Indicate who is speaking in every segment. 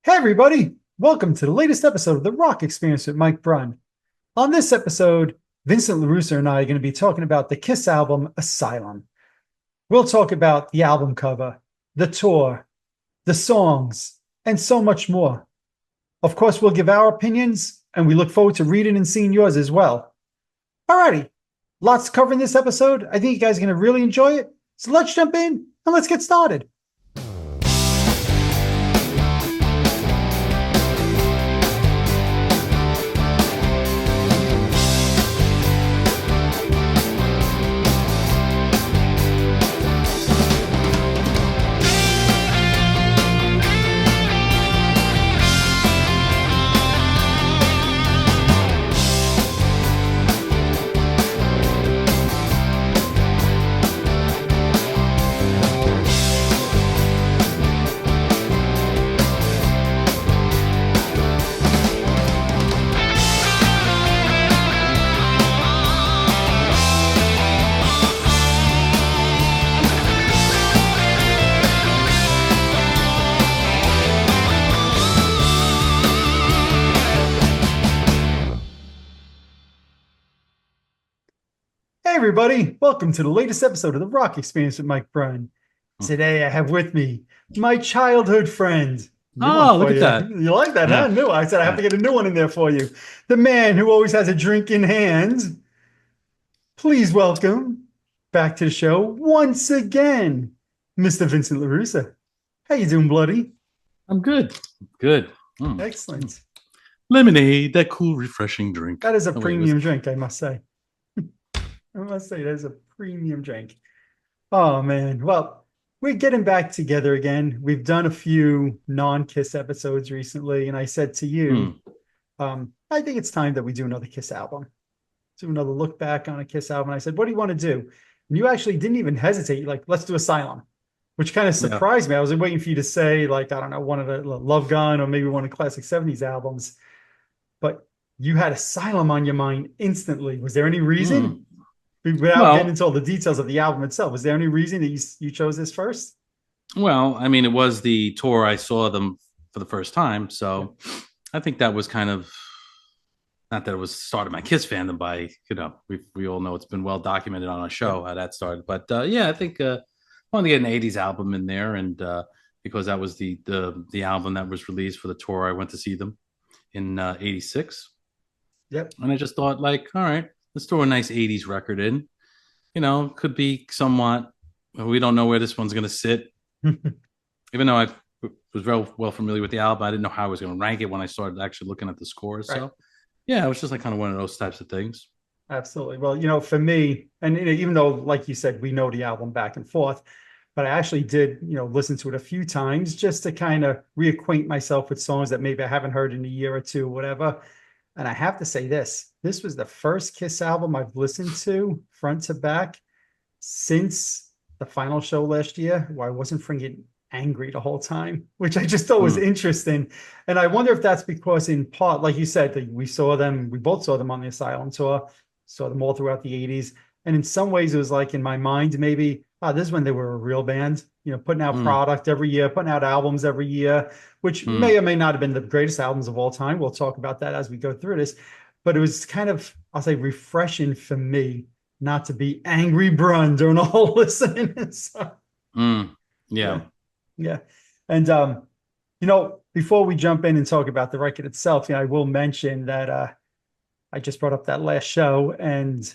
Speaker 1: Hey, everybody. Welcome to the latest episode of The Rock Experience with Mike Brunn. On this episode, Vincent LaRusso and I are going to be talking about the Kiss album, Asylum. We'll talk about the album cover, the tour, the songs, and so much more. Of course, we'll give our opinions, and we look forward to reading and seeing yours as well. Alrighty, lots to cover in this episode. I think you guys are going to really enjoy it. So let's jump in and let's get started. Hey, everybody. Welcome to the latest episode of The Rock Experience with Mike Brunn. Today, I have with me my childhood friend. New one
Speaker 2: Oh,
Speaker 1: for
Speaker 2: look at
Speaker 1: you.
Speaker 2: that.
Speaker 1: You like that, huh?
Speaker 2: Yeah.
Speaker 1: New. I said I have to get a new one in there for you. The man who always has a drink in hand. Please welcome back to the show once again, Mr. Vincent LaRussa. How you doing, bloody?
Speaker 2: I'm good. Good.
Speaker 1: Excellent.
Speaker 2: Lemonade, that cool, refreshing drink.
Speaker 1: That is a
Speaker 2: Oh, wait,
Speaker 1: premium drink, I must say. I must say, that is a premium drink. Oh, man. Well, we're getting back together again. We've done a few non-Kiss episodes recently, and I said to you, I think it's time that we do another Kiss album. Do another look back on a Kiss album. And I said, what do you want to do? And you actually didn't even hesitate. You're like, let's do Asylum, which kind of
Speaker 2: Yeah.
Speaker 1: surprised me. I was waiting for you to say, like, I don't know, one of the Love Gun or maybe one of the classic 70s albums. But you had Asylum on your mind instantly. Was there any reason? Without getting
Speaker 2: Well,
Speaker 1: into all the details of the album itself, was there any reason that you chose this first?
Speaker 2: I mean, it was the tour I saw them for the first time. So I think that was kind of not that it was started my Kiss fandom by, we all know it's been well documented on our show how that started. But yeah, I think I wanted to get an 80s album in there. And because that was the album that was released for the tour, I went to see them in 86.
Speaker 1: Yep.
Speaker 2: And I just thought, like, all right, let's throw a nice 80s record in. Could be somewhat, we don't know where this one's going to sit. Even though I was very well familiar with the album, I didn't know how I was going to rank it when I started actually looking at the scores.
Speaker 1: Right.
Speaker 2: So, yeah, it was just like kind of one of those types of things.
Speaker 1: Absolutely. Well, for me, and even though, like you said, we know the album back and forth, but I actually did, listen to it a few times just to kind of reacquaint myself with songs that maybe I haven't heard in a year or two, whatever. And I have to say this was the first Kiss album I've listened to front to back since the final show last year, where I wasn't freaking angry the whole time, which I just thought was interesting. And I wonder if that's because, in part, like you said, that we both saw them on the Asylum tour, saw them all throughout the 80s. And in some ways, it was like in my mind, maybe, this is when they were a real band, putting out product every year, putting out albums every year, which may or may not have been the greatest albums of all time. We'll talk about that as we go through this. But it was kind of, I'll say, refreshing for me not to be angry Brun during the whole listening. So,
Speaker 2: Yeah.
Speaker 1: Yeah. And, before we jump in and talk about the record itself, I will mention that I just brought up that last show. And,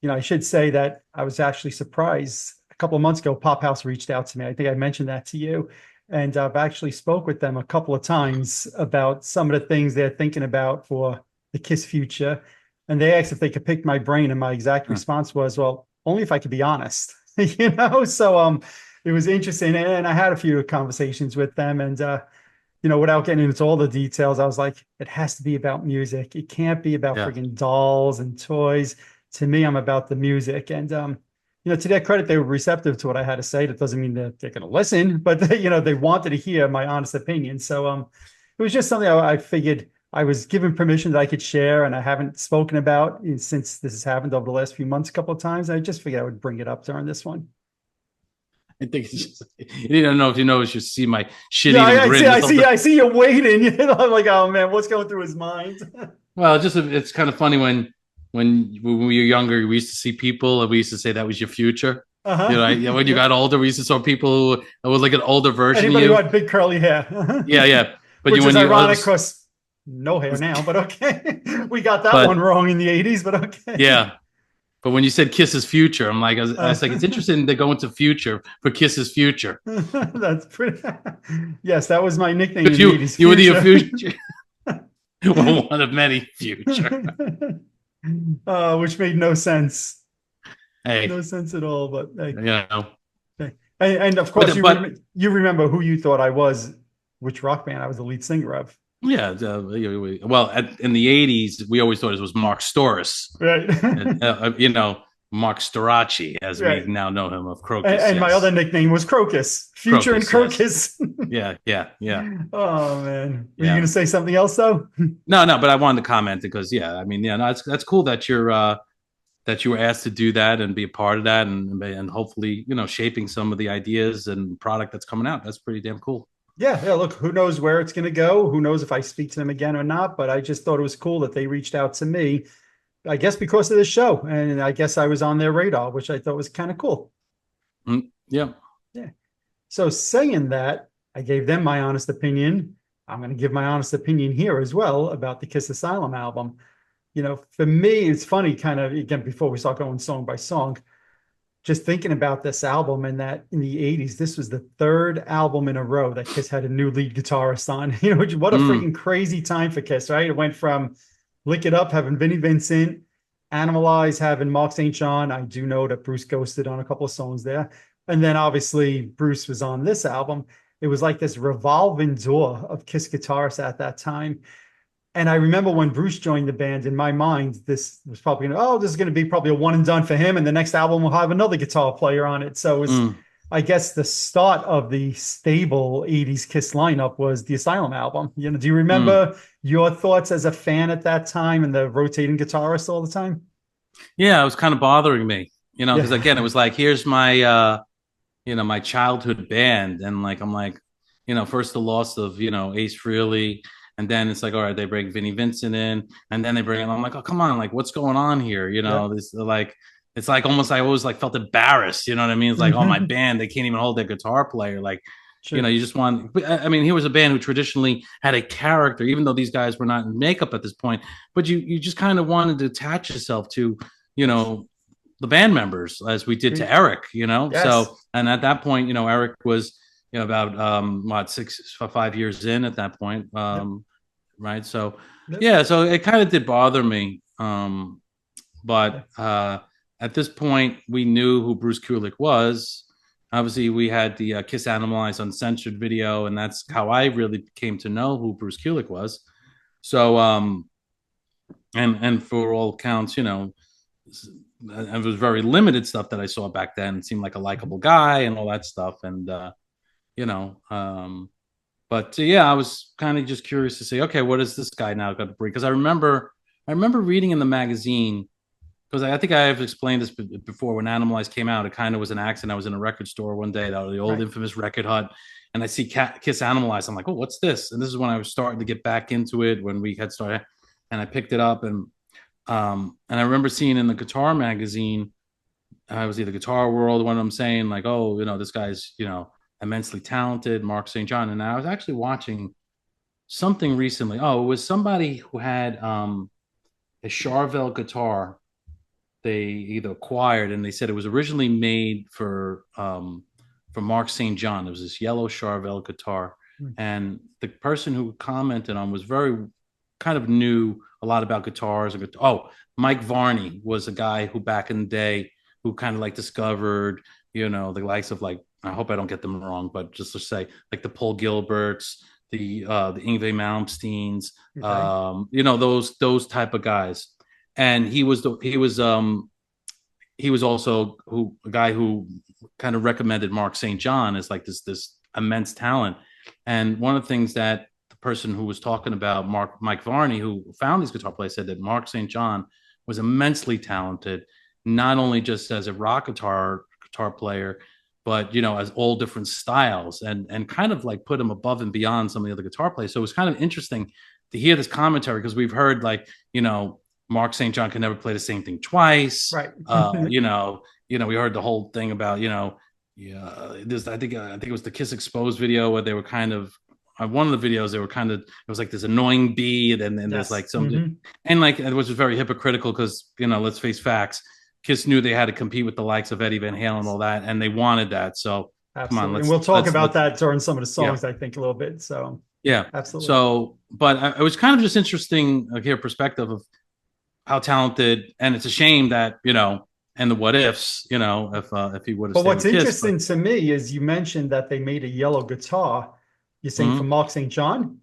Speaker 1: I should say that I was actually surprised. A couple of months ago, Pop House reached out to me. I think I mentioned that to you. And I've actually spoke with them a couple of times about some of the things they're thinking about for the Kiss future. And they asked if they could pick my brain. And my exact response was, well, only if I could be honest, So it was interesting. And I had a few conversations with them. And, without getting into all the details, I was like, it has to be about music. It can't be about
Speaker 2: Yeah.
Speaker 1: freaking dolls and toys. To me, I'm about the music. And, to their credit, they were receptive to what I had to say. That doesn't mean that they're going to listen, but they wanted to hear my honest opinion. So it was just something I figured I was given permission that I could share, and I haven't spoken about since this has happened over the last few months a couple of times. I just figured I would bring it up during this one.
Speaker 2: I think it's just, you didn't know if you know, it's just see my shit
Speaker 1: Yeah,
Speaker 2: eating
Speaker 1: I see,
Speaker 2: grin or
Speaker 1: I see,
Speaker 2: something.
Speaker 1: I see you waiting. You know, I'm like, oh man, what's going through his mind?
Speaker 2: Well, just it's kind of funny when we were younger, we used to see people and we used to say that was your future. You
Speaker 1: Uh-huh.
Speaker 2: know, yeah, when you
Speaker 1: Yep.
Speaker 2: got older, we used to saw people who was like an older version of
Speaker 1: Anybody who
Speaker 2: you.
Speaker 1: had big curly hair.
Speaker 2: Yeah, yeah. But you
Speaker 1: Which is
Speaker 2: when you
Speaker 1: ironic because no hair now, but okay. We got that one
Speaker 2: but
Speaker 1: wrong in the 80s, but okay.
Speaker 2: yeah. But when you said Kiss's future, I
Speaker 1: Uh,
Speaker 2: was like, it's interesting they go into future for Kiss's future.
Speaker 1: that's pretty. Yes, that was my nickname
Speaker 2: Because
Speaker 1: in the 80s,
Speaker 2: you were the
Speaker 1: Future.
Speaker 2: future, well, one of many future.
Speaker 1: Which made no sense.
Speaker 2: Hey,
Speaker 1: No sense at all. But
Speaker 2: you know,
Speaker 1: hey. And of course,
Speaker 2: but
Speaker 1: you remember who you thought I was, which rock band I was the lead singer of.
Speaker 2: yeah, well, in the '80s, we always thought it was Mark Storis,
Speaker 1: Right.
Speaker 2: you know, Mark Storaci, as we
Speaker 1: Right.
Speaker 2: now know him of Crocus.
Speaker 1: And my other
Speaker 2: Yes,
Speaker 1: nickname was Crocus. Future and
Speaker 2: Crocus. Yes,
Speaker 1: Crocus.
Speaker 2: yeah, yeah, yeah,
Speaker 1: Oh man. Were you
Speaker 2: yeah.
Speaker 1: gonna say something else though?
Speaker 2: No, no, but I wanted to comment because yeah, I mean, yeah, no, that's cool that you were asked to do that and be a part of that, and hopefully, you know, shaping some of the ideas and product that's coming out. That's pretty damn cool.
Speaker 1: Yeah, yeah, look, who knows where it's gonna go? Who knows if I speak to them again or not? But I just thought it was cool that they reached out to me, I guess because of this show. And I guess I was on their radar, which I thought was kind of cool.
Speaker 2: Yeah.
Speaker 1: Yeah. So saying that, I gave them my honest opinion. I'm going to give my honest opinion here as well about the Kiss Asylum album. You know, for me, it's funny, kind of again, before we start going song by song, just thinking about this album and that in the 80s, this was the third album in a row that Kiss had a new lead guitarist on. You know, what a
Speaker 2: Mm,
Speaker 1: freaking crazy time for Kiss, right? It went from Lick It Up having Vinnie Vincent, Animalize having Mark St. John. I do know that Bruce ghosted on a couple of songs there. And then obviously Bruce was on this album. It was like this revolving door of Kiss guitarists at that time. And I remember when Bruce joined the band, in my mind, this was probably oh, this is going to be probably a one and done for him. And the next album will have another guitar player on it. So it was,
Speaker 2: mm.
Speaker 1: I guess, the start of the stable 80s Kiss lineup was the Asylum album. You know, do you
Speaker 2: Mm.
Speaker 1: remember your thoughts as a fan at that time and the rotating guitarist all the time?
Speaker 2: Yeah, it was kind of bothering me, you know, because again, it
Speaker 1: Yeah.
Speaker 2: was like, here's my, you know, my childhood band. And like, I'm like, you know, first the loss of, you know, Ace Frehley. And then it's like, all right, they bring Vinnie Vincent in. And then they bring in, I'm like, oh, come on. Like, what's going on here? You
Speaker 1: Yeah.
Speaker 2: know, this like, it's like almost, I always like felt embarrassed. You know what I mean? It's like, oh, my band, they can't even hold their guitar player. Like, you know,
Speaker 1: Sure.
Speaker 2: you just want, I mean, he was a band who traditionally had a character, even though these guys were not in makeup at this point, but you just kind of wanted to attach yourself to, you know, the band members as we did to Eric, you know?
Speaker 1: Yes.
Speaker 2: So, and at that point, you know, Eric was, you know, about, what, 5 years in at that point.
Speaker 1: Yep.
Speaker 2: Right. So,
Speaker 1: Yep.
Speaker 2: yeah, so it kind of did bother me.
Speaker 1: Yeah.
Speaker 2: But at this point, we knew who Bruce Kulick was. Obviously, we had the Kiss Animalize Uncensored video, and that's how I really came to know who Bruce Kulick was. So, and for all counts, you know, it was very limited stuff that I saw back then. It seemed like a likable guy and all that stuff, and you know, but yeah, I was kind of just curious to say, okay, what is this guy now got to bring? Because I remember reading in the magazine because I think I have explained this before. When Animalize came out, it kind of was an accident. I was in a record store one day, the old
Speaker 1: Right.
Speaker 2: infamous Record Hut, and I see Kiss Animalize. I'm like, oh, what's this? And this is when I was starting to get back into it when we had started, and I picked it up and I remember seeing in the guitar magazine, I was either Guitar World, one of them saying like, oh, you know, this guy's, you know, immensely talented, Mark St. John. And I was actually watching something recently. Oh, it was somebody who had a Charvel guitar they either acquired, and they said it was originally made for Mark St. John. It was this yellow Charvel guitar,
Speaker 1: Mm.
Speaker 2: and the person who commented on was very kind of knew a lot about guitars. Oh, Mike Varney was a guy who back in the day who kind of like discovered, you know, the likes of like, I hope I don't get them wrong, but just to say like the Paul Gilberts, the Yngwie Malmsteens,
Speaker 1: Okay.
Speaker 2: you know, those type of guys. And he was also a guy who kind of recommended Mark St. John as like this immense talent. And one of the things that the person who was talking about Mike Varney, who found these guitar players, said that Mark St. John was immensely talented, not only just as a rock guitar player, but as all different styles, and kind of like put him above and beyond some of the other guitar players. So it was kind of interesting to hear this commentary, because we've heard like Mark St. John can never play the same thing twice.
Speaker 1: Right.
Speaker 2: We heard the whole thing about yeah, this I think it was the Kiss Exposed video where they were kind of one of the videos they were kind of, it was like this annoying beat, and there's
Speaker 1: Yes.
Speaker 2: like some, and like it was very hypocritical because let's face facts, Kiss knew they had to compete with the likes of Eddie Van Halen and all that, and they wanted that. So come on,
Speaker 1: Absolutely. And we'll talk about
Speaker 2: let's
Speaker 1: that during some of the
Speaker 2: yeah,
Speaker 1: songs, I think, a little bit. So
Speaker 2: yeah.
Speaker 1: absolutely.
Speaker 2: So, but it was kind of just interesting hear perspective of how talented, and it's a shame that and the what ifs, if he would have
Speaker 1: But
Speaker 2: stayed
Speaker 1: what's
Speaker 2: with Kiss, but
Speaker 1: interesting to me is you mentioned that they made a yellow guitar. You're saying for
Speaker 2: mm-hmm,
Speaker 1: Mark St. John?
Speaker 2: mm-hmm,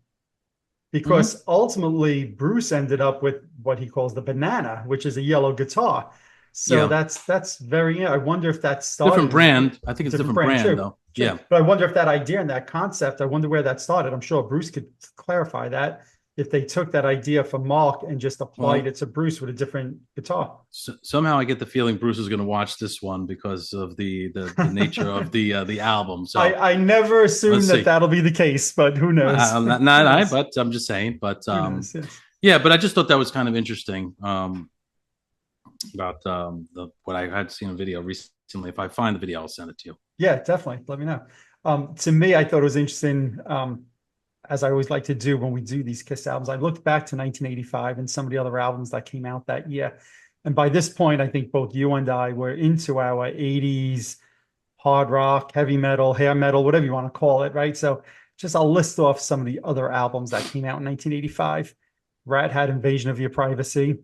Speaker 1: Because ultimately Bruce ended up with what he calls the banana, which is a yellow guitar. So
Speaker 2: yeah,
Speaker 1: that's very, I wonder if that
Speaker 2: different
Speaker 1: started as
Speaker 2: brand. I think it's
Speaker 1: different
Speaker 2: different
Speaker 1: brand,
Speaker 2: brand
Speaker 1: true,
Speaker 2: though.
Speaker 1: true.
Speaker 2: Yeah.
Speaker 1: But I wonder if that idea and that concept, I wonder where that started. I'm sure Bruce could clarify that if they took that idea from Mark and just applied
Speaker 2: Well,
Speaker 1: it to Bruce with a different guitar.
Speaker 2: somehow I get the feeling Bruce is going to watch this one because of the nature of the album. So
Speaker 1: I never
Speaker 2: let's
Speaker 1: assume that
Speaker 2: see.
Speaker 1: that'll be the case, but who knows?
Speaker 2: Not
Speaker 1: Who
Speaker 2: I,
Speaker 1: knows?
Speaker 2: but I'm just saying. But
Speaker 1: Who knows? Yes.
Speaker 2: yeah, but I just thought that was kind of interesting about what I had seen a video recently. If I find the video, I'll send it to you.
Speaker 1: Yeah, definitely. Let me know. To me, I thought it was interesting. As I always like to do when we do these Kiss albums, I looked back to 1985 and some of the other albums that came out that year. And by this point, I think both you and I were into our 80s hard rock, heavy metal, hair metal, whatever you want to call it, right? So just I'll list off some of the other albums that came out in 1985. Rat had Invasion of Your Privacy,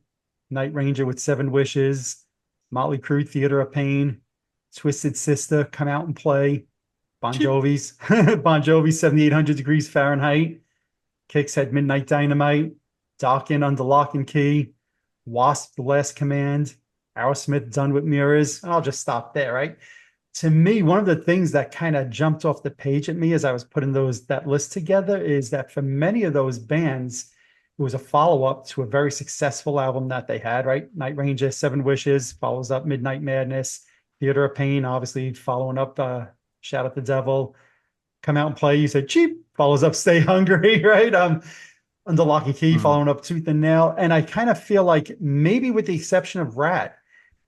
Speaker 1: Night Ranger with Seven Wishes, Motley Crue, Theater of Pain, Twisted Sister, Come Out and Play, Bon Jovi's Bon Jovi 7800 Degrees Fahrenheit, Kicks had Midnight Dynamite, Dokken Under Lock and Key, Wasp The Last Command, Aerosmith Done with Mirrors. I'll just stop there, right? To me, one of the things that kind of jumped off the page at me as I was putting that list together is that for many of those bands, it was a follow-up to a very successful album that they had, right? Night Ranger, Seven Wishes, follows up Midnight Madness, Theater of Pain, obviously following up Shout at the Devil, Come Out and Play. You said cheap, follows up Stay Hungry, right? Under Lock and Key,
Speaker 2: Mm-hmm.
Speaker 1: following up Tooth and Nail. And I kind of feel like maybe with the exception of Rat,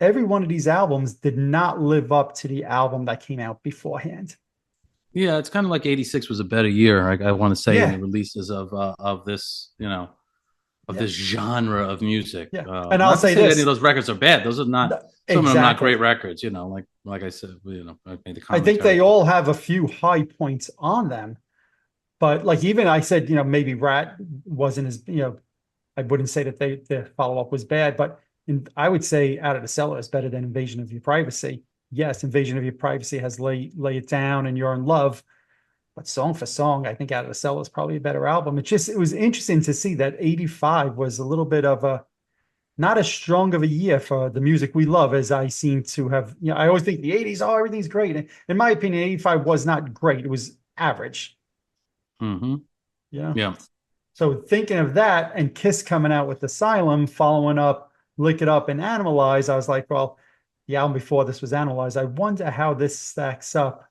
Speaker 1: every one of these albums did not live up to the album that came out beforehand.
Speaker 2: Yeah, it's kind of like '86 was a better year. I want to say in the
Speaker 1: Yeah,
Speaker 2: releases of this, of
Speaker 1: yeah,
Speaker 2: this genre of music.
Speaker 1: yeah. And I'll
Speaker 2: Not to
Speaker 1: say
Speaker 2: say that any of
Speaker 1: this.
Speaker 2: those records are bad. Those are not. Some of them not great
Speaker 1: Exactly.
Speaker 2: records. Like I said, I made the
Speaker 1: I think
Speaker 2: commentary.
Speaker 1: they all have a few high points on them. But like even I said, maybe Rat wasn't as, I wouldn't say that the follow-up was bad, but I would say Out of the Cellar is better than Invasion of Your Privacy. Yes, Invasion of Your Privacy has Lay It Down and You're in Love, but song for song, I think Out of the Cellar is probably a better album. It was interesting to see that 85 was a little bit of a not as strong of a year for the music we love as I seem to have. I always think the 80s, oh, everything's great. And in my opinion, 85 was not great. It was average.
Speaker 2: Mm-hmm.
Speaker 1: Yeah.
Speaker 2: Yeah.
Speaker 1: So thinking of that and Kiss coming out with Asylum, following up Lick It Up and Animalize, I was like, well, the album before this was Animalize. I wonder how this stacks up,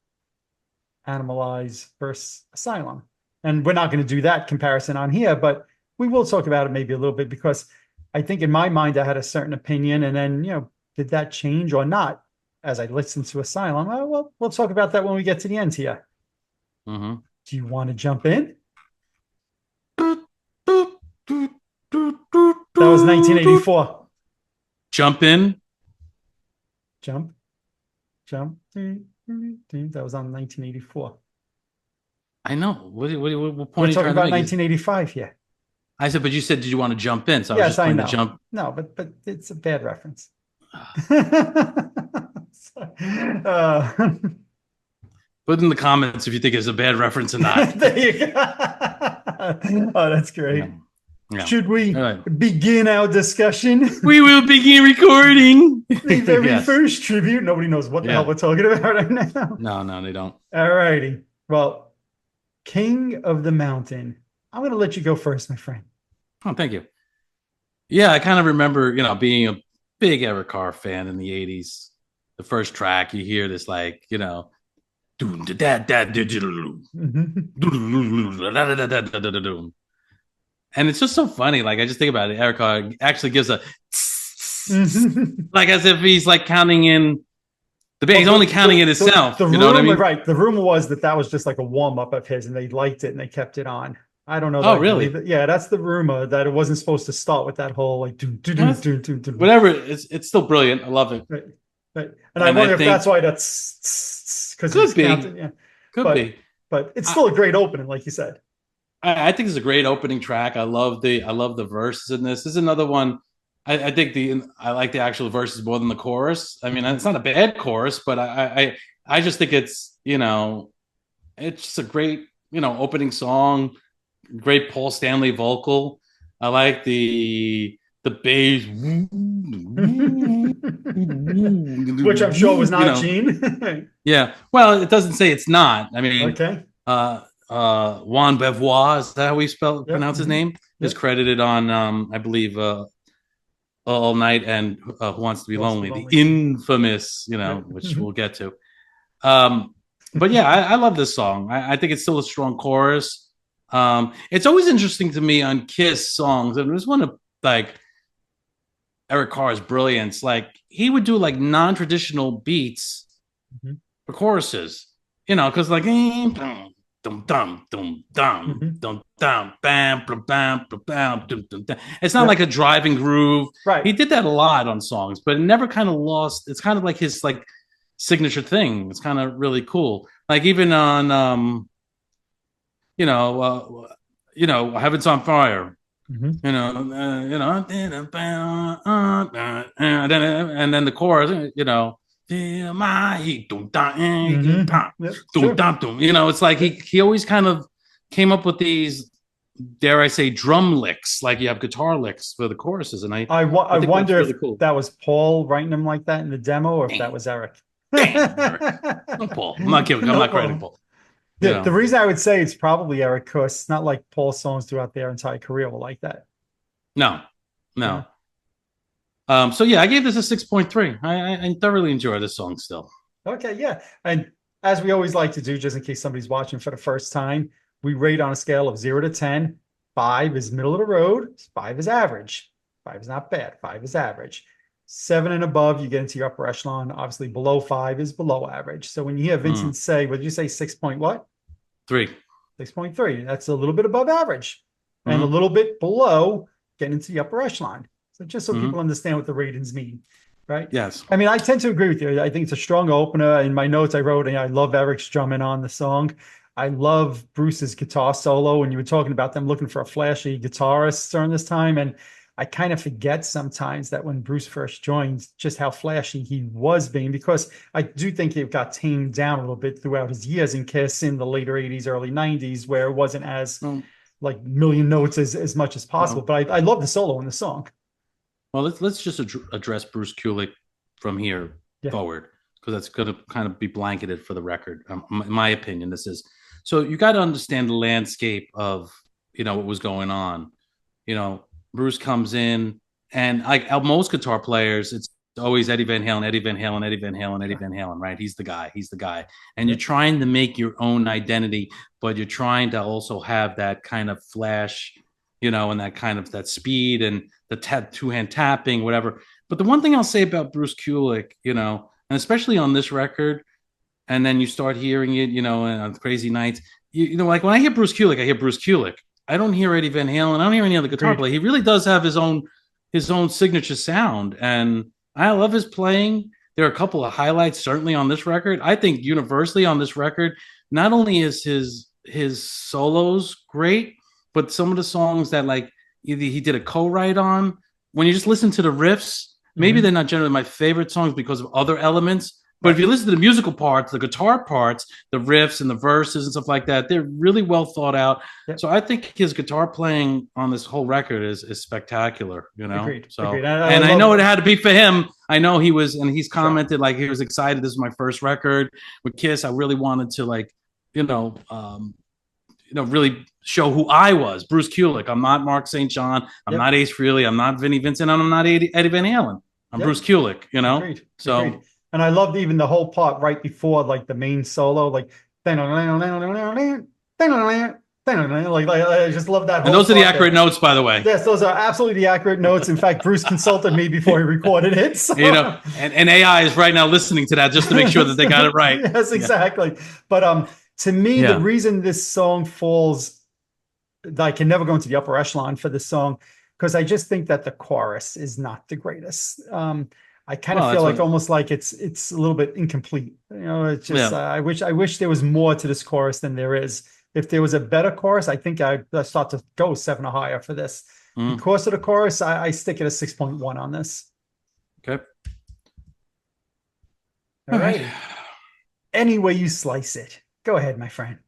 Speaker 1: Animalize versus Asylum. And we're not going to do that comparison on here, but we will talk about it maybe a little bit because I think in my mind I had a certain opinion, and then did that change or not as I listened to Asylum? Well, we'll talk about that when we get to the end here.
Speaker 2: Mm-hmm.
Speaker 1: Do you want to jump in? That was 1984.
Speaker 2: Jump in.
Speaker 1: Jump, jump. That was on 1984.
Speaker 2: I know. What
Speaker 1: We're
Speaker 2: point are you
Speaker 1: talking
Speaker 2: trying to
Speaker 1: about
Speaker 2: make?
Speaker 1: 1985 here.
Speaker 2: I said, but you said, did you want to jump in? So I was
Speaker 1: Yes,
Speaker 2: just
Speaker 1: I
Speaker 2: going to
Speaker 1: know.
Speaker 2: jump.
Speaker 1: No, but it's a bad reference.
Speaker 2: Put in the comments if you think it's a bad reference or not.
Speaker 1: There you go. Oh, that's
Speaker 2: Yeah.
Speaker 1: great.
Speaker 2: Yeah.
Speaker 1: Should we
Speaker 2: All right.
Speaker 1: begin our discussion?
Speaker 2: We will begin recording.
Speaker 1: The very
Speaker 2: Yes.
Speaker 1: first tribute. Nobody knows what the hell
Speaker 2: Yeah.
Speaker 1: we're talking about right now.
Speaker 2: No, they don't.
Speaker 1: All righty. Well, King of the Mountain. I'm going to let you go first, my friend.
Speaker 2: Oh, thank you. Yeah, I kind of remember, being a big Eric Carr fan in the '80s. The first track, you hear this like, And it's just so funny. Like I just think about it. Eric actually gives a
Speaker 1: Mhm.
Speaker 2: like as if he's like counting in the band.
Speaker 1: Well,
Speaker 2: He's only counting in
Speaker 1: the
Speaker 2: himself. You know what I
Speaker 1: rumor,
Speaker 2: mean?
Speaker 1: right? The rumor was that that was just like a warm up of his, and they liked it and they kept it on. I don't know that
Speaker 2: Oh,
Speaker 1: I believe
Speaker 2: really?
Speaker 1: it. Yeah, that's the rumor that it wasn't supposed to start with that whole like do do do
Speaker 2: Well,
Speaker 1: do do do.
Speaker 2: whatever. It's still brilliant. I love it.
Speaker 1: Right, right. And I
Speaker 2: And I
Speaker 1: wonder if that's
Speaker 2: think
Speaker 1: why that's because he's
Speaker 2: could
Speaker 1: counting.
Speaker 2: be,
Speaker 1: Yeah,
Speaker 2: could
Speaker 1: but
Speaker 2: be.
Speaker 1: it's
Speaker 2: I,
Speaker 1: still a great opening, like you said.
Speaker 2: I think it's a great opening track. I love the verses in this. This is another one. I think I like the actual verses more than the chorus. I mean, it's not a bad chorus, but I just think it's it's just a great opening song. Great Paul Stanley vocal. I like the bass,
Speaker 1: Which I'm sure was not Gene.
Speaker 2: Yeah. Well, it doesn't say it's not. I mean,
Speaker 1: Okay.
Speaker 2: uh, Juan Bevois, is that how we
Speaker 1: Yep.
Speaker 2: pronounce his name? Is
Speaker 1: Yep.
Speaker 2: credited on, I believe, All Night and Who Wants to Be
Speaker 1: Wants to be
Speaker 2: Lonely, the
Speaker 1: lonely.
Speaker 2: infamous,
Speaker 1: Yep.
Speaker 2: which we'll get to. But yeah, I love this song. I think it's still a strong chorus. It's always interesting to me on Kiss songs, and there's one of like Eric Carr's brilliance. Like he would do like non-traditional beats
Speaker 1: Mhm.
Speaker 2: for choruses, because like dum dum dum dum dum
Speaker 1: Mhm.
Speaker 2: dum bam bam bam bam dum dum. It's not like
Speaker 1: Yep.
Speaker 2: a driving groove.
Speaker 1: Right.
Speaker 2: He did that a lot on songs, but it never kind of lost. It's kind of like his like signature thing. It's kind of really cool. Like even on you know Heaven's on Fire.
Speaker 1: Mhm.
Speaker 2: And then the chorus, my
Speaker 1: Mhm. Yep. Sure.
Speaker 2: it's like
Speaker 1: Yep.
Speaker 2: he always kind of came up with these, dare I say, drum licks, like you have guitar licks for the choruses, and I
Speaker 1: I
Speaker 2: think that's
Speaker 1: wonder if
Speaker 2: really cool.
Speaker 1: that was Paul writing them like that in the demo, or if that
Speaker 2: Damn,
Speaker 1: was Eric.
Speaker 2: damn, Eric. No, Paul. I'm not kidding. I'm
Speaker 1: No
Speaker 2: not crediting
Speaker 1: problem.
Speaker 2: Paul. You
Speaker 1: The
Speaker 2: know,
Speaker 1: reason I would say it's probably Eric, because it's not like Paul's songs throughout their entire career were like that.
Speaker 2: no,
Speaker 1: Yeah.
Speaker 2: no. So yeah, I gave this a 6.3. I thoroughly enjoy this song still.
Speaker 1: Okay, yeah. And as we always like to do, just in case somebody's watching for the first time, we rate on a scale of 0 to 10. 5 is middle of the road, 5 is average. 5 is not bad, 5 is average. 7 and above, you get into your upper echelon. Obviously, below 5 is below average. So when you hear Vincent say, what did you say, 6 point what?
Speaker 2: 3.
Speaker 1: 6.3. That's a little bit above average and a
Speaker 2: Mm-hmm.
Speaker 1: little bit below getting into the upper echelon. So just so people
Speaker 2: Mm-hmm.
Speaker 1: understand what the ratings mean, right?
Speaker 2: Yes.
Speaker 1: I mean, I tend to agree with you. I think it's a strong opener. In my notes, I wrote, I love Eric's drumming on the song. I love Bruce's guitar solo. And you were talking about them looking for a flashy guitarist during this time. And I kind of forget sometimes that when Bruce first joined, just how flashy he was being, because I do think it got tamed down a little bit throughout his years in Kiss in the later 80s, early 90s, where it wasn't as
Speaker 2: Well,
Speaker 1: like million notes as much as possible.
Speaker 2: well,
Speaker 1: But I love the solo in the song.
Speaker 2: let's just address Bruce Kulick from here
Speaker 1: Yeah.
Speaker 2: forward, because that's going to kind of be blanketed for the record. In my opinion, this is so you got to understand the landscape of what was going on. Bruce comes in, and like most guitar players, it's always Eddie Van Halen, Eddie Van Halen, Eddie Van Halen, Eddie Van Halen, right? He's the guy. He's the guy. And you're
Speaker 1: Yep.
Speaker 2: trying to make your own identity, but you're trying to also have that kind of flash, and that kind of that speed and the two-hand tapping, whatever. But the one thing I'll say about Bruce Kulick, and especially on this record, and then you start hearing it, on Crazy Nights, like when I hear Bruce Kulick, I hear Bruce Kulick. I don't hear Eddie Van Halen. I don't hear any other guitar
Speaker 1: Agreed.
Speaker 2: player. He really does have his own signature sound, and I love his playing. There are a couple of highlights certainly on this record. I think universally on this record, not only is his solos great, but some of the songs that like he did a co-write on. When you just listen to the riffs, maybe they're not generally my favorite songs because of other elements. But if you listen to the musical parts, the guitar parts, the riffs and the verses and stuff like that, they're really well thought out.
Speaker 1: Yep.
Speaker 2: So I think his guitar playing on this whole record is spectacular,
Speaker 1: Agreed.
Speaker 2: So
Speaker 1: Agreed.
Speaker 2: and I know it had to be for him. I know he was, and he's commented like he was excited. This is my first record with Kiss. I really wanted to really show who I was, Bruce Kulick. I'm not Mark St. John. I'm not Ace Frehley. I'm not Vinnie Vincent. And I'm not Eddie Van Halen. I'm Bruce Kulick.
Speaker 1: Agreed.
Speaker 2: So.
Speaker 1: Agreed. And I loved even the whole part right before like the main solo, like like I just love that
Speaker 2: And
Speaker 1: whole
Speaker 2: those are the
Speaker 1: part
Speaker 2: accurate
Speaker 1: there.
Speaker 2: notes, by the way.
Speaker 1: Yes, those are absolutely the accurate notes. In fact, Bruce consulted me before he recorded it.
Speaker 2: You know,
Speaker 1: So
Speaker 2: and AI is right now listening to that just to make sure that they got it right.
Speaker 1: yes,
Speaker 2: Yeah.
Speaker 1: exactly. But to me, the
Speaker 2: Yeah.
Speaker 1: reason this song falls, I can never go into the upper echelon for this song because I just think that the chorus is not the greatest. I kind of
Speaker 2: Well,
Speaker 1: feel
Speaker 2: that's
Speaker 1: like
Speaker 2: what,
Speaker 1: almost like it's a little bit incomplete. You know, it's just
Speaker 2: yeah.
Speaker 1: I wish there was more to this chorus than there is. If there was a better chorus, I think I start to go seven or higher for this.
Speaker 2: Mm,
Speaker 1: Because of the chorus, I stick at a 6.1 on this.
Speaker 2: okay.
Speaker 1: All
Speaker 2: All right.
Speaker 1: righty. Any way you slice it, go ahead, my friend.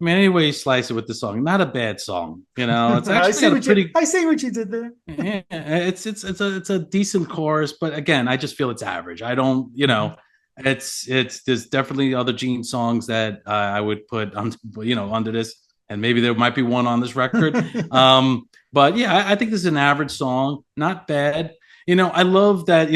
Speaker 2: I mean, any way you slice it with the song, not a bad song. You know, it's actually got a
Speaker 1: I
Speaker 2: pretty.
Speaker 1: see what you did there.
Speaker 2: Yeah, it's a decent chorus, but again, I just feel it's average. I don't,
Speaker 1: Mhm.
Speaker 2: it's there's definitely other Gene songs that I would put on, under this, and maybe there might be one on this record. But yeah, I think this is an average song, not bad. I love that,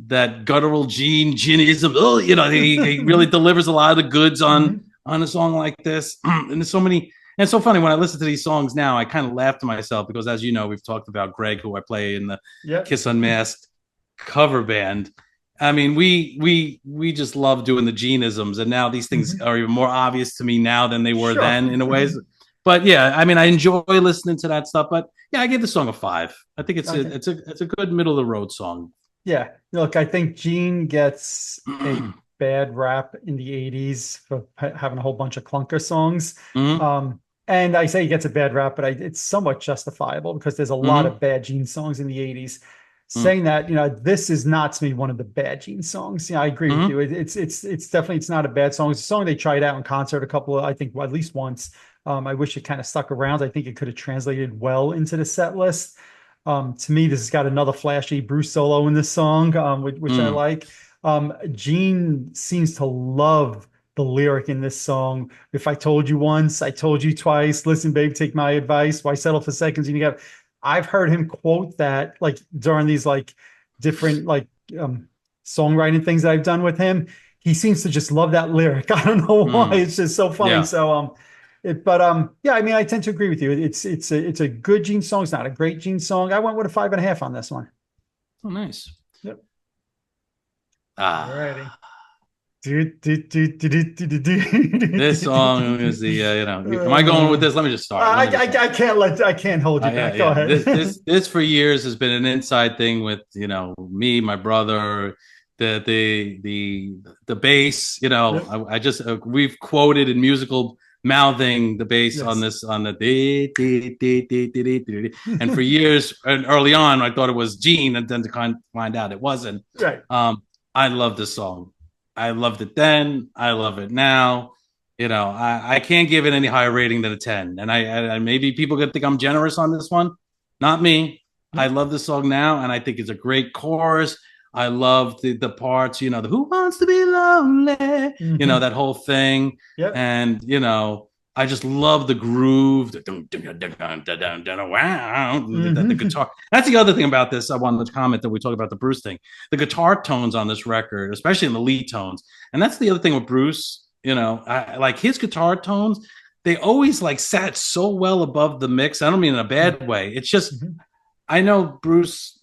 Speaker 2: that guttural Geneism. Oh, he really delivers a lot of the goods on
Speaker 1: Mhm.
Speaker 2: a song like this, and there's so many. And it's so funny when I listen to these songs now, I kind of laugh to myself because, as you know, we've talked about Greg, who I play in the
Speaker 1: Yep.
Speaker 2: Kiss Unmasked cover band. I mean, we just love doing the Geneisms, and now these things
Speaker 1: Mhm.
Speaker 2: are even more obvious to me now than they were
Speaker 1: Sure.
Speaker 2: then, in a ways. But yeah, I mean, I enjoy listening to that stuff. But yeah, I give the song a 5. I think
Speaker 1: Okay.
Speaker 2: it's a good middle of the road song.
Speaker 1: Yeah. Look, I think Gene gets a bad rap in the 80s for having a whole bunch of clunker songs.
Speaker 2: Mm-hmm,
Speaker 1: Um, and I say he gets a bad rap, but it's somewhat justifiable because there's a lot
Speaker 2: mm-hmm,
Speaker 1: of bad Gene songs in the 80s.
Speaker 2: mm-hmm,
Speaker 1: Saying that, this is not to me one of the bad Gene songs. Yeah, I agree with
Speaker 2: mm-hmm.
Speaker 1: you. It's definitely it's not a bad song. It's a song they tried out in concert a couple of, I think, well, at least once. I wish it kind of stuck around. I think it could have translated well into the set list. To me, this has got another flashy Bruce solo in this song, which I
Speaker 2: Mm.
Speaker 1: like. Gene seems to love the lyric in this song. If I told you once, I told you twice. Listen, babe, take my advice. Why settle for seconds? And you got. I've heard him quote that like during these like different like um, songwriting things that I've done with him. He seems to just love that lyric. I don't know why.
Speaker 2: Mm.
Speaker 1: It's just so funny.
Speaker 2: Yeah.
Speaker 1: So but yeah, I mean, I tend to agree with you. It's a good Gene song. It's not a great Gene song. I went with a 5.5 on this one.
Speaker 2: Oh, nice.
Speaker 1: Yep. Alrighty.
Speaker 2: Ah.
Speaker 1: Do, do, do, do, do, do, do,
Speaker 2: This song is
Speaker 1: do.
Speaker 2: the am I going with this? Let me just start.
Speaker 1: I can't hold you back. Go
Speaker 2: Yeah.
Speaker 1: ahead.
Speaker 2: This for years has been an inside thing with me, my brother, the bass.
Speaker 1: Yep.
Speaker 2: I just we've quoted in musical mouthing the bass on
Speaker 1: Yes.
Speaker 2: this on the and for years and early on I thought it was Gene, and then to find out it wasn't.
Speaker 1: Right.
Speaker 2: I love this song. I loved it then. I love it now. I can't give it any higher rating than a 10. And I maybe people could think I'm generous on this one. Not me. I love this song now, and I think it's a great chorus. I love the parts, the "Who wants to be lonely,"
Speaker 1: Mhm.
Speaker 2: that whole thing.
Speaker 1: Yep.
Speaker 2: And I just love the groove, the
Speaker 1: Mhm.
Speaker 2: guitar. That's the other thing about this. I wanted to comment that we talked about the Bruce thing. The guitar tones on this record, especially in the lead tones, and that's the other thing with Bruce. I like his guitar tones. They always like sat so well above the mix. I don't mean in a bad way. It's just
Speaker 1: Mhm.
Speaker 2: I know Bruce.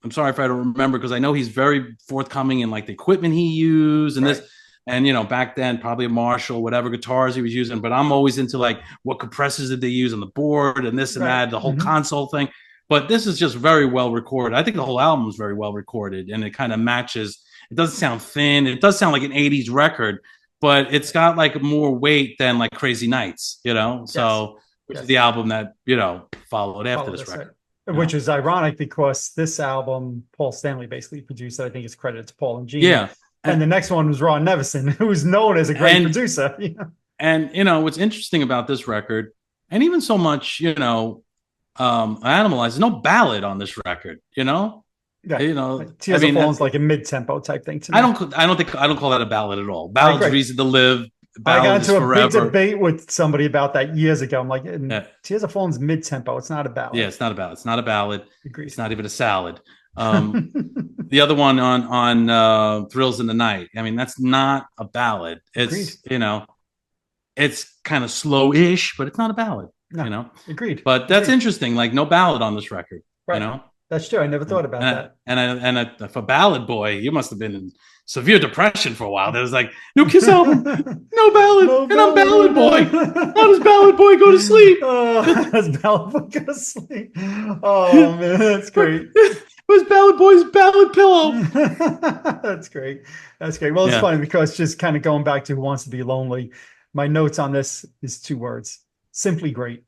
Speaker 2: I'm sorry if I don't remember because I know he's very forthcoming in like the equipment he used and
Speaker 1: Right.
Speaker 2: this. And back then probably a Marshall, whatever guitars he was using. But I'm always into like what compressors did they use on the board and this and
Speaker 1: Right.
Speaker 2: that, the whole
Speaker 1: Mhm.
Speaker 2: console thing. But this is just very well recorded. I think the whole album is very well recorded, and it kind of matches. It doesn't sound thin. It does sound like an '80s record, but it's got like more weight than like Crazy Nights,
Speaker 1: Yes.
Speaker 2: So which is
Speaker 1: Yes.
Speaker 2: the album that followed after
Speaker 1: Follow
Speaker 2: this
Speaker 1: this, right?
Speaker 2: record.
Speaker 1: Which is ironic because this album Paul Stanley basically produced. I think it's credited to Paul and Gene.
Speaker 2: Yeah,
Speaker 1: And
Speaker 2: and
Speaker 1: the next one was Ron Nevison, who's known as a great
Speaker 2: and
Speaker 1: producer.
Speaker 2: and what's interesting about this record, and even so much, Animalize, there's no ballad on this record.
Speaker 1: Yeah.
Speaker 2: I
Speaker 1: Tears of
Speaker 2: mean,
Speaker 1: Fallen's like a mid-tempo type thing to
Speaker 2: I
Speaker 1: me.
Speaker 2: don't, I don't think, I don't call that a ballad at all.
Speaker 1: I
Speaker 2: Ballad's
Speaker 1: agree.
Speaker 2: Reason to Live.
Speaker 1: I got
Speaker 2: Ballad is
Speaker 1: into a big
Speaker 2: Forever.
Speaker 1: debate with somebody about that years ago. I'm like,
Speaker 2: Yeah,
Speaker 1: Tears of Fallen's mid-tempo. It's not a
Speaker 2: yeah,
Speaker 1: ballad.
Speaker 2: it's not a ballad. It's not a ballad. It's
Speaker 1: Agreed.
Speaker 2: not even a salad. The other one on Thrills in the Night. I mean, that's not a ballad.
Speaker 1: Agreed.
Speaker 2: It's it's kind of slow-ish, but it's not a ballad.
Speaker 1: No, agreed.
Speaker 2: But that's
Speaker 1: Agreed.
Speaker 2: interesting. Like no ballad on this record. You
Speaker 1: Right.
Speaker 2: know,
Speaker 1: That's true. I never thought
Speaker 2: and
Speaker 1: about that.
Speaker 2: if a ballad boy, you must have been in severe depression for a while. There was like no Kiss album, no ballad,
Speaker 1: No
Speaker 2: and I'm
Speaker 1: ballad
Speaker 2: ballad
Speaker 1: right
Speaker 2: boy. How does
Speaker 1: now.
Speaker 2: ballad boy go to sleep?
Speaker 1: As ballad boy go to sleep. Oh man, that's great.
Speaker 2: Where's ballad boy's ballad pillow?
Speaker 1: That's great. That's great. Well, it's
Speaker 2: Yeah,
Speaker 1: funny because just kind of going back to Who Wants to Be Lonely, my notes on this is two words: simply great.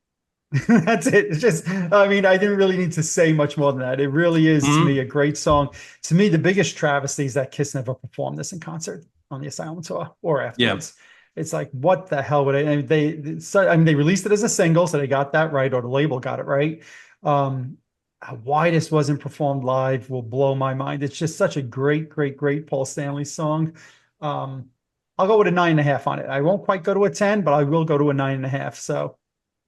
Speaker 1: That's it. It's just, I mean, I didn't really need to say much more than that. It really is to me
Speaker 2: mm-hmm.
Speaker 1: a great song. To me, the biggest travesty is that Kiss never performed this in concert on the Asylum tour or
Speaker 2: Yeah,
Speaker 1: afterwards. It's like, what the hell would I mean, I mean, they released it as a single, so they got that right, or the label got it right. Um, why this wasn't performed live will blow my mind. It's just such a great, great, great Paul Stanley song. Um, I'll go with a 9.5 on it. I won't quite go to a 10, but I will go to a 9.5. So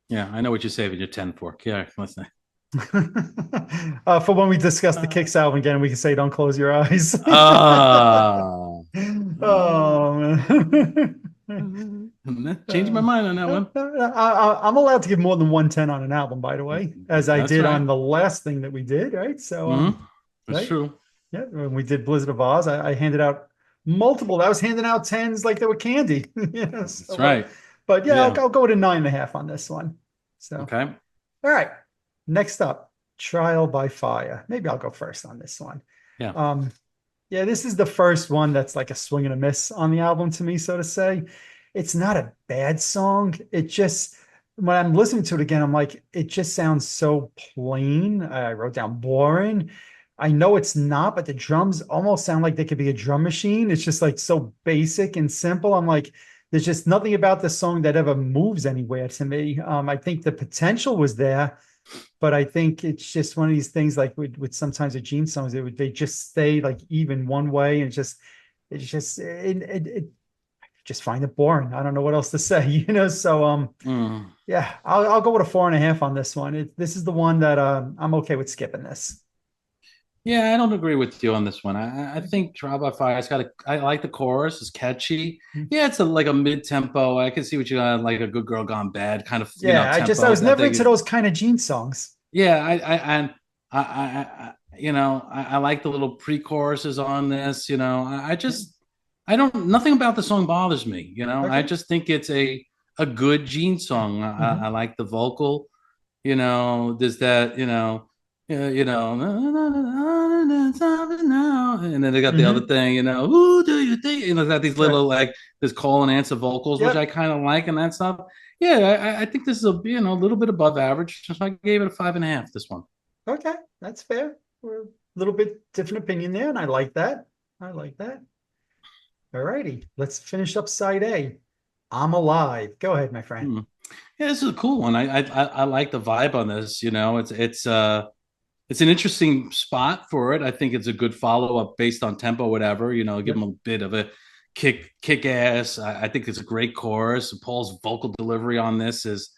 Speaker 2: yeah. I know what you're saving your 10 for. Yeah, listen.
Speaker 1: for when we discuss the Kicks album again, we can say, "Don't close your eyes."
Speaker 2: Uh,
Speaker 1: Oh man.
Speaker 2: changing my mind on that one.
Speaker 1: I'm allowed to give more than 110 on an album, by the way, as I
Speaker 2: That's
Speaker 1: did
Speaker 2: right.
Speaker 1: on the last thing that we did, right? So,
Speaker 2: That's
Speaker 1: right,
Speaker 2: true.
Speaker 1: yeah, when we did Blizzard of Oz, I handed out multiple. I was handing out tens like they were candy. Yeah,
Speaker 2: That's
Speaker 1: so,
Speaker 2: right.
Speaker 1: but yeah,
Speaker 2: Yeah.
Speaker 1: I'll go with a 9.5 on this one. So.
Speaker 2: Okay.
Speaker 1: All right. Next up, Trial by Fire. Maybe I'll go first on this one.
Speaker 2: Yeah.
Speaker 1: Um, yeah, this is the first one that's like a swing and a miss on the album to me, so to say. It's not a bad song. It just, when I'm listening to it again, I'm like, it just sounds so plain. I wrote down boring. I know it's not, but the drums almost sound like they could be a drum machine. It's just like so basic and simple. I'm like, there's just nothing about the song that ever moves anywhere to me. I think the potential was there, but I think it's just one of these things like with sometimes with Gene songs, they just stay like even one way, and it just find it boring. I don't know what else to say, So
Speaker 2: Mm.
Speaker 1: yeah, I'll go with a 4.5 on this one. This is the one that I'm okay with skipping this.
Speaker 2: Yeah, I don't agree with you on this one. I think Trial by Fire. I like the chorus. It's catchy. Yeah, it's like a mid tempo. I can see what you got, like a Good Girl Gone Bad kind of,
Speaker 1: Yeah, I
Speaker 2: tempo.
Speaker 1: was never into those kind of Gene songs.
Speaker 2: Yeah, I like the little pre-choruses on this. I don't. Nothing about the song bothers me. I
Speaker 1: Okay.
Speaker 2: just think it's a good Gene song. I
Speaker 1: Hmm.
Speaker 2: like the vocal. There's that. And then they got the other
Speaker 1: Hmm.
Speaker 2: thing. Who do you think? They got these
Speaker 1: Right.
Speaker 2: little like this call and answer vocals, which I
Speaker 1: Yep.
Speaker 2: kind of like, and that stuff. Yeah, I think this is a little bit above average. So I gave it a 5.5. This one.
Speaker 1: Okay, that's fair. We're a little bit different opinion there, and I like that. I like that. All righty, let's finish up side A. I'm alive. Go ahead, my friend.
Speaker 2: Hmm. Yeah, this is a cool one. I like the vibe on this. It's an interesting spot for it. I think it's a good follow up based on tempo, whatever. Give
Speaker 1: Yep.
Speaker 2: them a bit of a kick ass. I think it's a great chorus. Paul's vocal delivery on this is,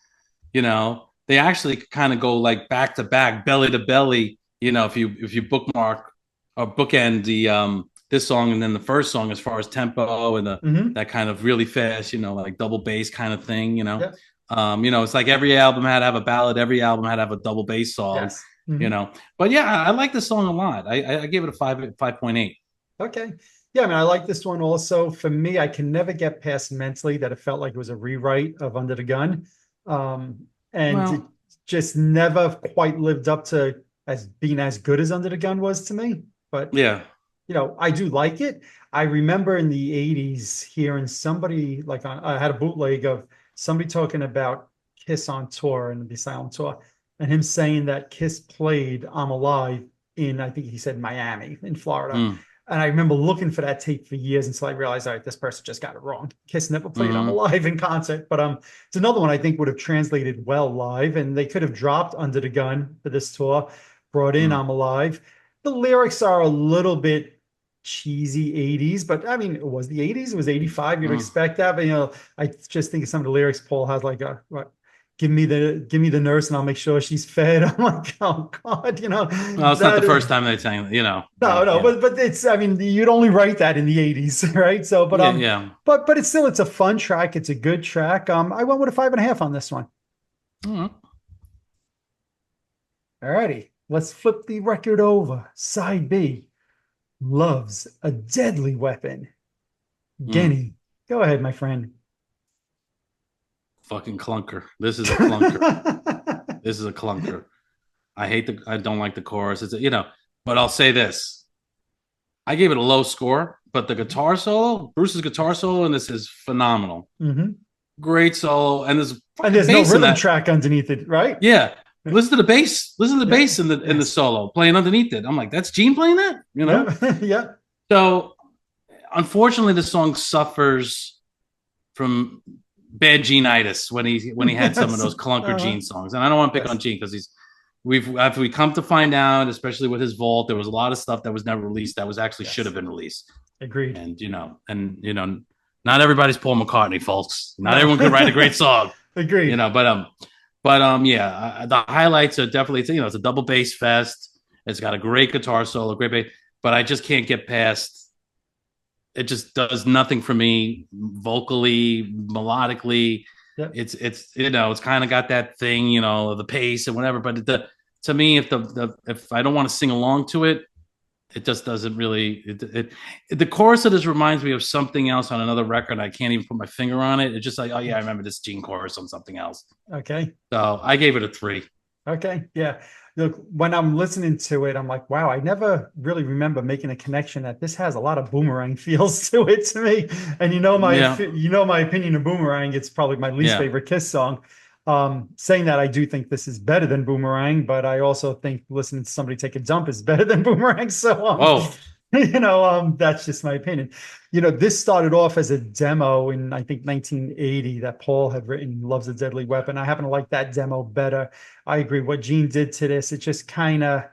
Speaker 2: they actually kind of go like back to back, belly to belly. If you bookmark or bookend the this song and then the first song as far as tempo and
Speaker 1: Hmm.
Speaker 2: that kind of really fast, like double bass kind of thing.
Speaker 1: Yep.
Speaker 2: It's like every album had to have a ballad, every album had to have a double bass song,
Speaker 1: Yes.
Speaker 2: you know. But yeah, I like this song a lot. I gave it a 5.8.
Speaker 1: Okay. Yeah, I mean, I like this one also. For me, I can never get past mentally that it felt like it was a rewrite of Under the Gun. And it
Speaker 2: Well,
Speaker 1: just never quite lived up to as being as good as Under the Gun was to me. But
Speaker 2: yeah.
Speaker 1: I do like it. I remember in the 80s hearing somebody like I had a bootleg of somebody talking about Kiss on tour and the Asylum tour, and him saying that Kiss played I'm Alive in, I think he said Miami in Florida.
Speaker 2: Mm,
Speaker 1: And I remember looking for that tape for years until I realized, all right, this person just got it wrong. Kiss never played I'm
Speaker 2: mm,
Speaker 1: Alive in concert, but it's another one I think would have translated well live, and they could have dropped Under the Gun for this tour, brought in
Speaker 2: mm,
Speaker 1: I'm Alive. The lyrics are a little bit cheesy 80s, but I mean, it was the 80s, it was 85. You'd
Speaker 2: mm.
Speaker 1: expect that. But, I just think of some of the lyrics Paul has like, what? give me the nurse and I'll make sure she's fed. I'm like, oh God,
Speaker 2: Well, it's not the
Speaker 1: that
Speaker 2: first time they sang,
Speaker 1: no, no,
Speaker 2: yeah,
Speaker 1: but it's I mean, you'd only write that in the 80s, right? So,
Speaker 2: yeah, yeah.
Speaker 1: but it's a fun track. It's a good track. I went with a 5.5 on this one.
Speaker 2: Mhm.
Speaker 1: All righty, let's flip the record over. Side B, Love's a Deadly Weapon.
Speaker 2: Mm.
Speaker 1: Guinea, go ahead, my friend.
Speaker 2: Fucking clunker. This is a clunker. This is a clunker. I don't like the chorus. But I'll say this. I gave it a low score, but the guitar solo, Bruce's guitar solo in this is phenomenal.
Speaker 1: Mhm.
Speaker 2: Great solo. And there's
Speaker 1: And
Speaker 2: fucking
Speaker 1: there's no
Speaker 2: bass in
Speaker 1: rhythm
Speaker 2: that.
Speaker 1: track underneath it, right?
Speaker 2: Yeah. Listen to the bass. Listen to the
Speaker 1: Yeah.
Speaker 2: bass in the
Speaker 1: Yes.
Speaker 2: solo playing underneath it. I'm like, that's Gene playing that,
Speaker 1: Yeah. Yeah.
Speaker 2: So unfortunately, the song suffers from bad Gene-itis when he had some of
Speaker 1: Yes.
Speaker 2: those clunker
Speaker 1: Uh-huh.
Speaker 2: Gene songs. And I don't want to pick on
Speaker 1: Yes.
Speaker 2: Gene because we've after we come to find out, especially with his vault, there was a lot of stuff that was never released that was actually should have
Speaker 1: Yes.
Speaker 2: been released.
Speaker 1: Agreed.
Speaker 2: And not everybody's Paul McCartney, folks. Not
Speaker 1: No.
Speaker 2: everyone could write a great song,
Speaker 1: Agreed.
Speaker 2: yeah, the highlights are definitely it's a double bass fest. It's got a great guitar solo, great bass, but I just can't get past. It just does nothing for me vocally, melodically.
Speaker 1: Yep.
Speaker 2: It's kind of got that thing, the pace and whatever. But to me, if I don't want to sing along to it, it just doesn't really. The chorus of this reminds me of something else on another record. I can't even put my finger on it. It's just like, oh yeah, I remember this Gene chorus on something else.
Speaker 1: Okay.
Speaker 2: So I gave it a 3.
Speaker 1: Okay. Yeah. Look, when I'm listening to it, I'm like, wow, I never really remember making a connection that this has a lot of Boomerang feels to it to me. And
Speaker 2: Yeah,
Speaker 1: my opinion of Boomerang, it's probably my least
Speaker 2: yeah.
Speaker 1: favorite Kiss song. Saying that I do think this is better than Boomerang, but I also think listening to somebody take a dump is better than Boomerang. So
Speaker 2: Whoa.
Speaker 1: that's just my opinion. This started off as a demo in I think 1980 that Paul had written Love's a Deadly Weapon. I happen to like that demo better. I agree. What Gene did to this, it just kind of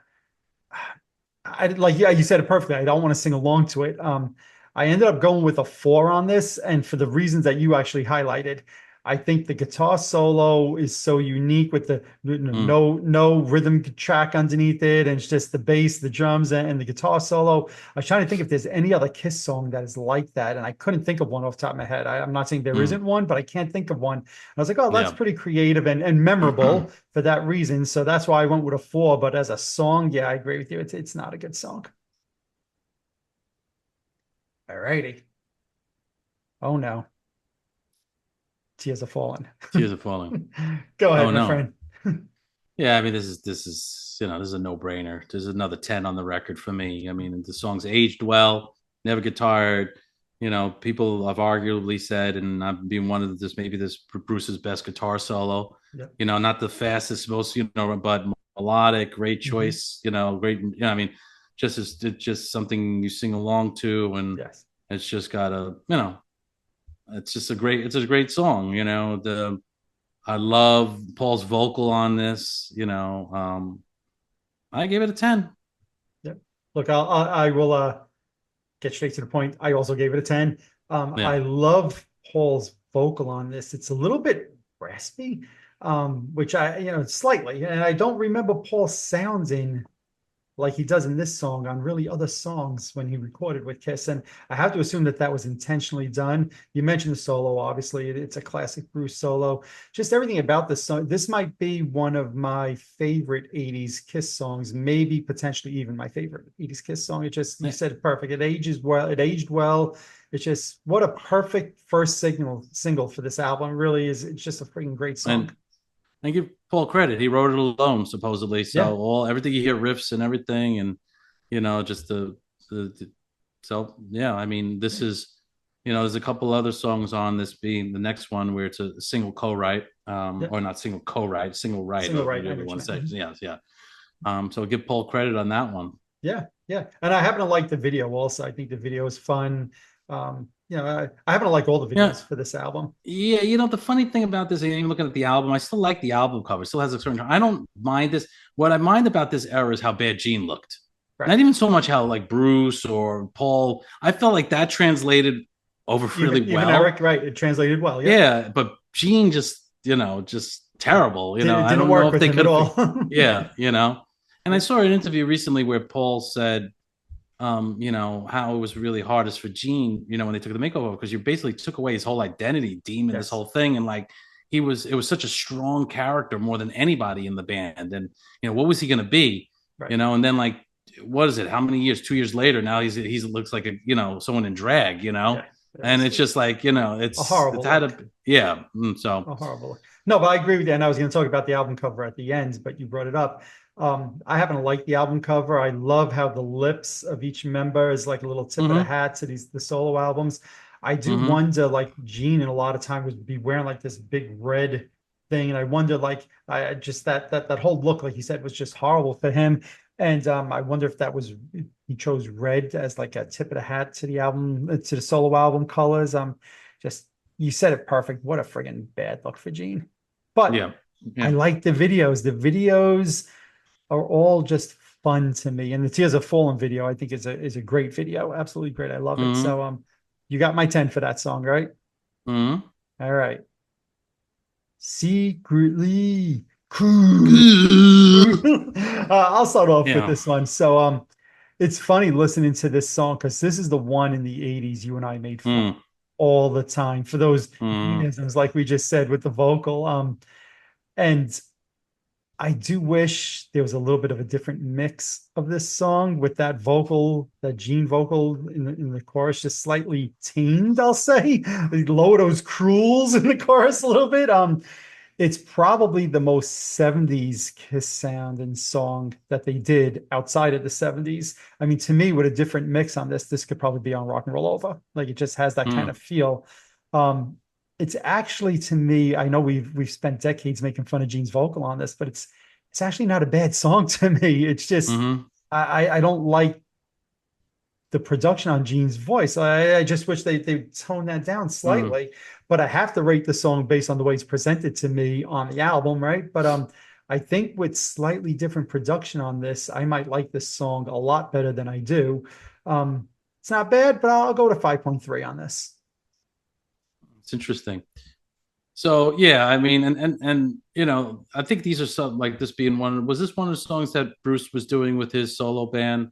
Speaker 1: I like yeah, you said it perfectly. I don't want to sing along to it. I ended up going with a 4 on this, and for the reasons that you actually highlighted. I think the guitar solo is so unique with the
Speaker 2: Mm,
Speaker 1: no rhythm track underneath it, and it's just the bass, the drums, and the guitar solo. I was trying to think if there's any other Kiss song that is like that, and I couldn't think of one off the top of my head. I'm not saying there
Speaker 2: mm,
Speaker 1: isn't one, but I can't think of one. I was like, oh, that's
Speaker 2: yeah.
Speaker 1: pretty creative and memorable for that reason. So that's why I went with a 4. But as a song, yeah, I agree with you. It's not a good song. All righty. Oh no, tears are falling.
Speaker 2: Tears are falling.
Speaker 1: Go
Speaker 2: Oh
Speaker 1: ahead, my
Speaker 2: no.
Speaker 1: friend.
Speaker 2: Yeah, I mean this is a no brainer. There's another 10 on the record for me. I mean the song's aged well, never get tired. People have arguably said, and I'm being one of this maybe this Bruce's best guitar solo.
Speaker 1: Yeah.
Speaker 2: Not the fastest, most but melodic, great
Speaker 1: Mhm.
Speaker 2: choice. Great. I mean, it's just something you sing along to, and
Speaker 1: Yes.
Speaker 2: it's just got it's a great song. I love Paul's vocal on this. I gave it a 10.
Speaker 1: Yep. Look, I will get straight to the point. I also gave it a 10.
Speaker 2: Yeah.
Speaker 1: I love Paul's vocal on this. It's a little bit raspy, which slightly, and I don't remember Paul sounding like he does in this song on really other songs when he recorded with Kiss. And I have to assume that that was intentionally done. You mentioned the solo, obviously. It's a classic Bruce solo. Just everything about this song. This might be one of my favorite 80s Kiss songs, maybe potentially even my favorite 80s Kiss song. You said it perfect. It ages well. It aged well. It's just what a perfect first single for this album. It really is. It's just a freaking great song.
Speaker 2: And give Paul credit. He wrote it alone, supposedly.
Speaker 1: Yeah.
Speaker 2: So everything you hear riffs and everything, and just so yeah. I mean, this is there's a couple other songs on this, being the next one where it's a single co-write,
Speaker 1: Yeah.
Speaker 2: or not single co-write, single write,
Speaker 1: Single
Speaker 2: or
Speaker 1: right.
Speaker 2: whatever you want to say. Yes, yeah. So give Paul credit on that one.
Speaker 1: Yeah, yeah. And I happen to like the video also. I think the video is fun. I happen to like all the
Speaker 2: Yeah,
Speaker 1: videos for this album.
Speaker 2: yeah. The funny thing about this, even looking at the album, I still like the album cover. It still has a certain. I don't mind this. What I mind about this era is how bad Gene looked.
Speaker 1: Right.
Speaker 2: Not even so much how like Bruce or Paul. I felt like that translated over really
Speaker 1: Even
Speaker 2: well.
Speaker 1: Eric, right. It translated well. Yeah.
Speaker 2: Yeah, but Gene just terrible.
Speaker 1: It
Speaker 2: I
Speaker 1: didn't
Speaker 2: don't know
Speaker 1: work
Speaker 2: if
Speaker 1: with
Speaker 2: they
Speaker 1: him at
Speaker 2: could have.
Speaker 1: all.
Speaker 2: Yeah, And I saw an interview recently where Paul said, how it was really hardest for Gene, when they took the makeover, because you basically took away his whole identity, demon, this
Speaker 1: Yes,
Speaker 2: whole thing, and like it was such a strong character more than anybody in the band, and what was he going to be,
Speaker 1: right.
Speaker 2: and then like what is it? How many years? 2 years later, now he's looks like a someone in drag,
Speaker 1: Yeah,
Speaker 2: and it's just like
Speaker 1: a
Speaker 2: it's
Speaker 1: horrible
Speaker 2: had
Speaker 1: look.
Speaker 2: a yeah. So
Speaker 1: A horrible look. No, but I agree with you. And I was going to talk about the album cover at the end, but you brought it up. I happen to like the album cover. I love how the lips of each member is like a little tip of the
Speaker 2: mm-hmm,
Speaker 1: hat to the solo albums. I do
Speaker 2: mm-hmm,
Speaker 1: wonder, like Gene, and a lot of time would be wearing like this big red thing, and I wonder, like, I just that whole look, like you said, was just horrible for him. And I wonder if that was he chose red as like a tip of the hat to the album, to the solo album colors. Just you said it perfect. What a friggin' bad look for Gene. But
Speaker 2: yeah,
Speaker 1: I
Speaker 2: yeah,
Speaker 1: like the videos. The videos are all just fun to me. And the Tears Have Fallen video, I think, is a great video. Absolutely great. I love it.
Speaker 2: mm-hmm,
Speaker 1: So you got my 10 for that song, right?
Speaker 2: mm-hmm.
Speaker 1: All right. Secretly cool. I'll start off with
Speaker 2: Yeah.
Speaker 1: this one. So it's funny listening to this song because this is the one in the 80s you and I made fun
Speaker 2: Mm,
Speaker 1: all the time for those
Speaker 2: mm,
Speaker 1: mechanisms, like we just said with the vocal. And I do wish there was a little bit of a different mix of this song with that vocal, that Gene vocal in the chorus, just slightly tamed, I'll say. Lower those cruels in the chorus a little bit. It's probably the most 70s Kiss sound and song that they did outside of the 70s. I mean, to me, with a different mix on this could probably be on Rock and Roll Over. Like it just has that kind
Speaker 2: mm,
Speaker 1: of feel. It's actually, to me, I know we've spent decades making fun of Gene's vocal on this, but it's actually not a bad song to me. It's just
Speaker 2: mm-hmm,
Speaker 1: I don't like the production on Gene's voice. I just wish they toned that down
Speaker 2: mm.
Speaker 1: slightly. But I have to rate the song based on the way it's presented to me on the album, right? But I think with slightly different production on this, I might like this song a lot better than I do. It's not bad, but I'll go to 5.3 on this.
Speaker 2: It's interesting. So yeah, I mean, and I think these are some like this being one. Was this one of the songs that Bruce was doing with his solo band?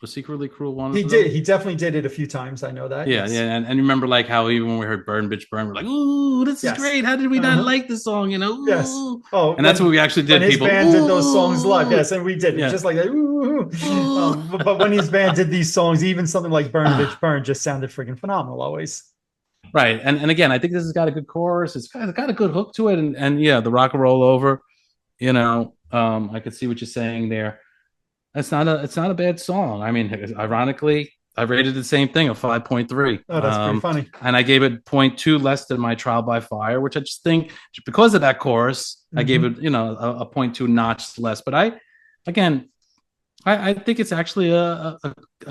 Speaker 2: Was Secretly Cruel one
Speaker 1: He
Speaker 2: of
Speaker 1: did.
Speaker 2: them?
Speaker 1: He definitely did it a few times. I know that.
Speaker 2: Yeah,
Speaker 1: Yes.
Speaker 2: yeah, and you remember like how even when we heard "Burn Bitch Burn," we're like, "Ooh, this is
Speaker 1: Yes.
Speaker 2: great! How did we not
Speaker 1: Uh-huh.
Speaker 2: like this song?"
Speaker 1: Yes.
Speaker 2: Ooh,
Speaker 1: Oh,
Speaker 2: and that's what we actually
Speaker 1: when
Speaker 2: did.
Speaker 1: his
Speaker 2: People,
Speaker 1: band did those songs live,
Speaker 2: ooh,
Speaker 1: yes, and we did it
Speaker 2: yeah,
Speaker 1: just like that. Ooh.
Speaker 2: ooh.
Speaker 1: But when his band did these songs, even something like "Burn Bitch Burn" just sounded freaking phenomenal. Always.
Speaker 2: Right, and again, I think this has got a good chorus. It's got a good hook to it, and yeah, the rock and roll over. I could see what you're saying there. It's not a bad song. I mean, ironically, I rated the same thing, a 5.3.
Speaker 1: Oh, that's pretty funny.
Speaker 2: And I gave it zero point 0.2 less than my Trial by Fire, which I just think because of that chorus, I gave
Speaker 1: Hmm.
Speaker 2: it, a zero point 0.2 notch less. But again, I think it's actually a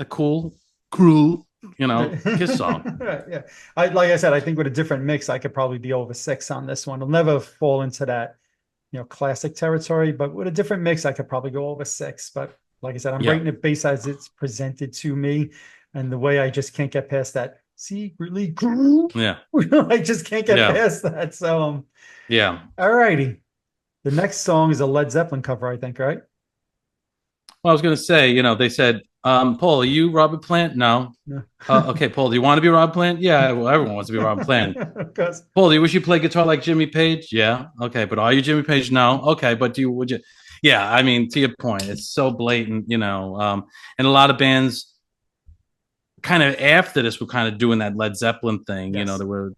Speaker 2: cool, cruel, Kiss song.
Speaker 1: Yeah. Like I said, I think with a different mix, I could probably be over 6 on this one. It'll never fall into that, classic territory, but with a different mix, I could probably go over 6. But like I said, I'm
Speaker 2: Yeah,
Speaker 1: rating it based as it's presented to me, and the way I just can't get past that secretly cool.
Speaker 2: yeah,
Speaker 1: I just can't get
Speaker 2: yeah,
Speaker 1: past that. So,
Speaker 2: yeah.
Speaker 1: all righty. The next song is a Led Zeppelin cover, I think, right?
Speaker 2: Well, I was going to say, they said, Paul, are you Robert Plant? No.
Speaker 1: No.
Speaker 2: Okay, Paul, do you want to be Rob Plant? Yeah, well, everyone wants to be Rob Plant.
Speaker 1: Because
Speaker 2: Paul, do you wish you played guitar like Jimmy Page? Yeah. Okay, but are you Jimmy Page? No. Okay, but would you? Yeah, I mean, to your point, it's so blatant, and a lot of bands kind of after this were kind of doing that Led Zeppelin thing.
Speaker 1: yes,
Speaker 2: There were,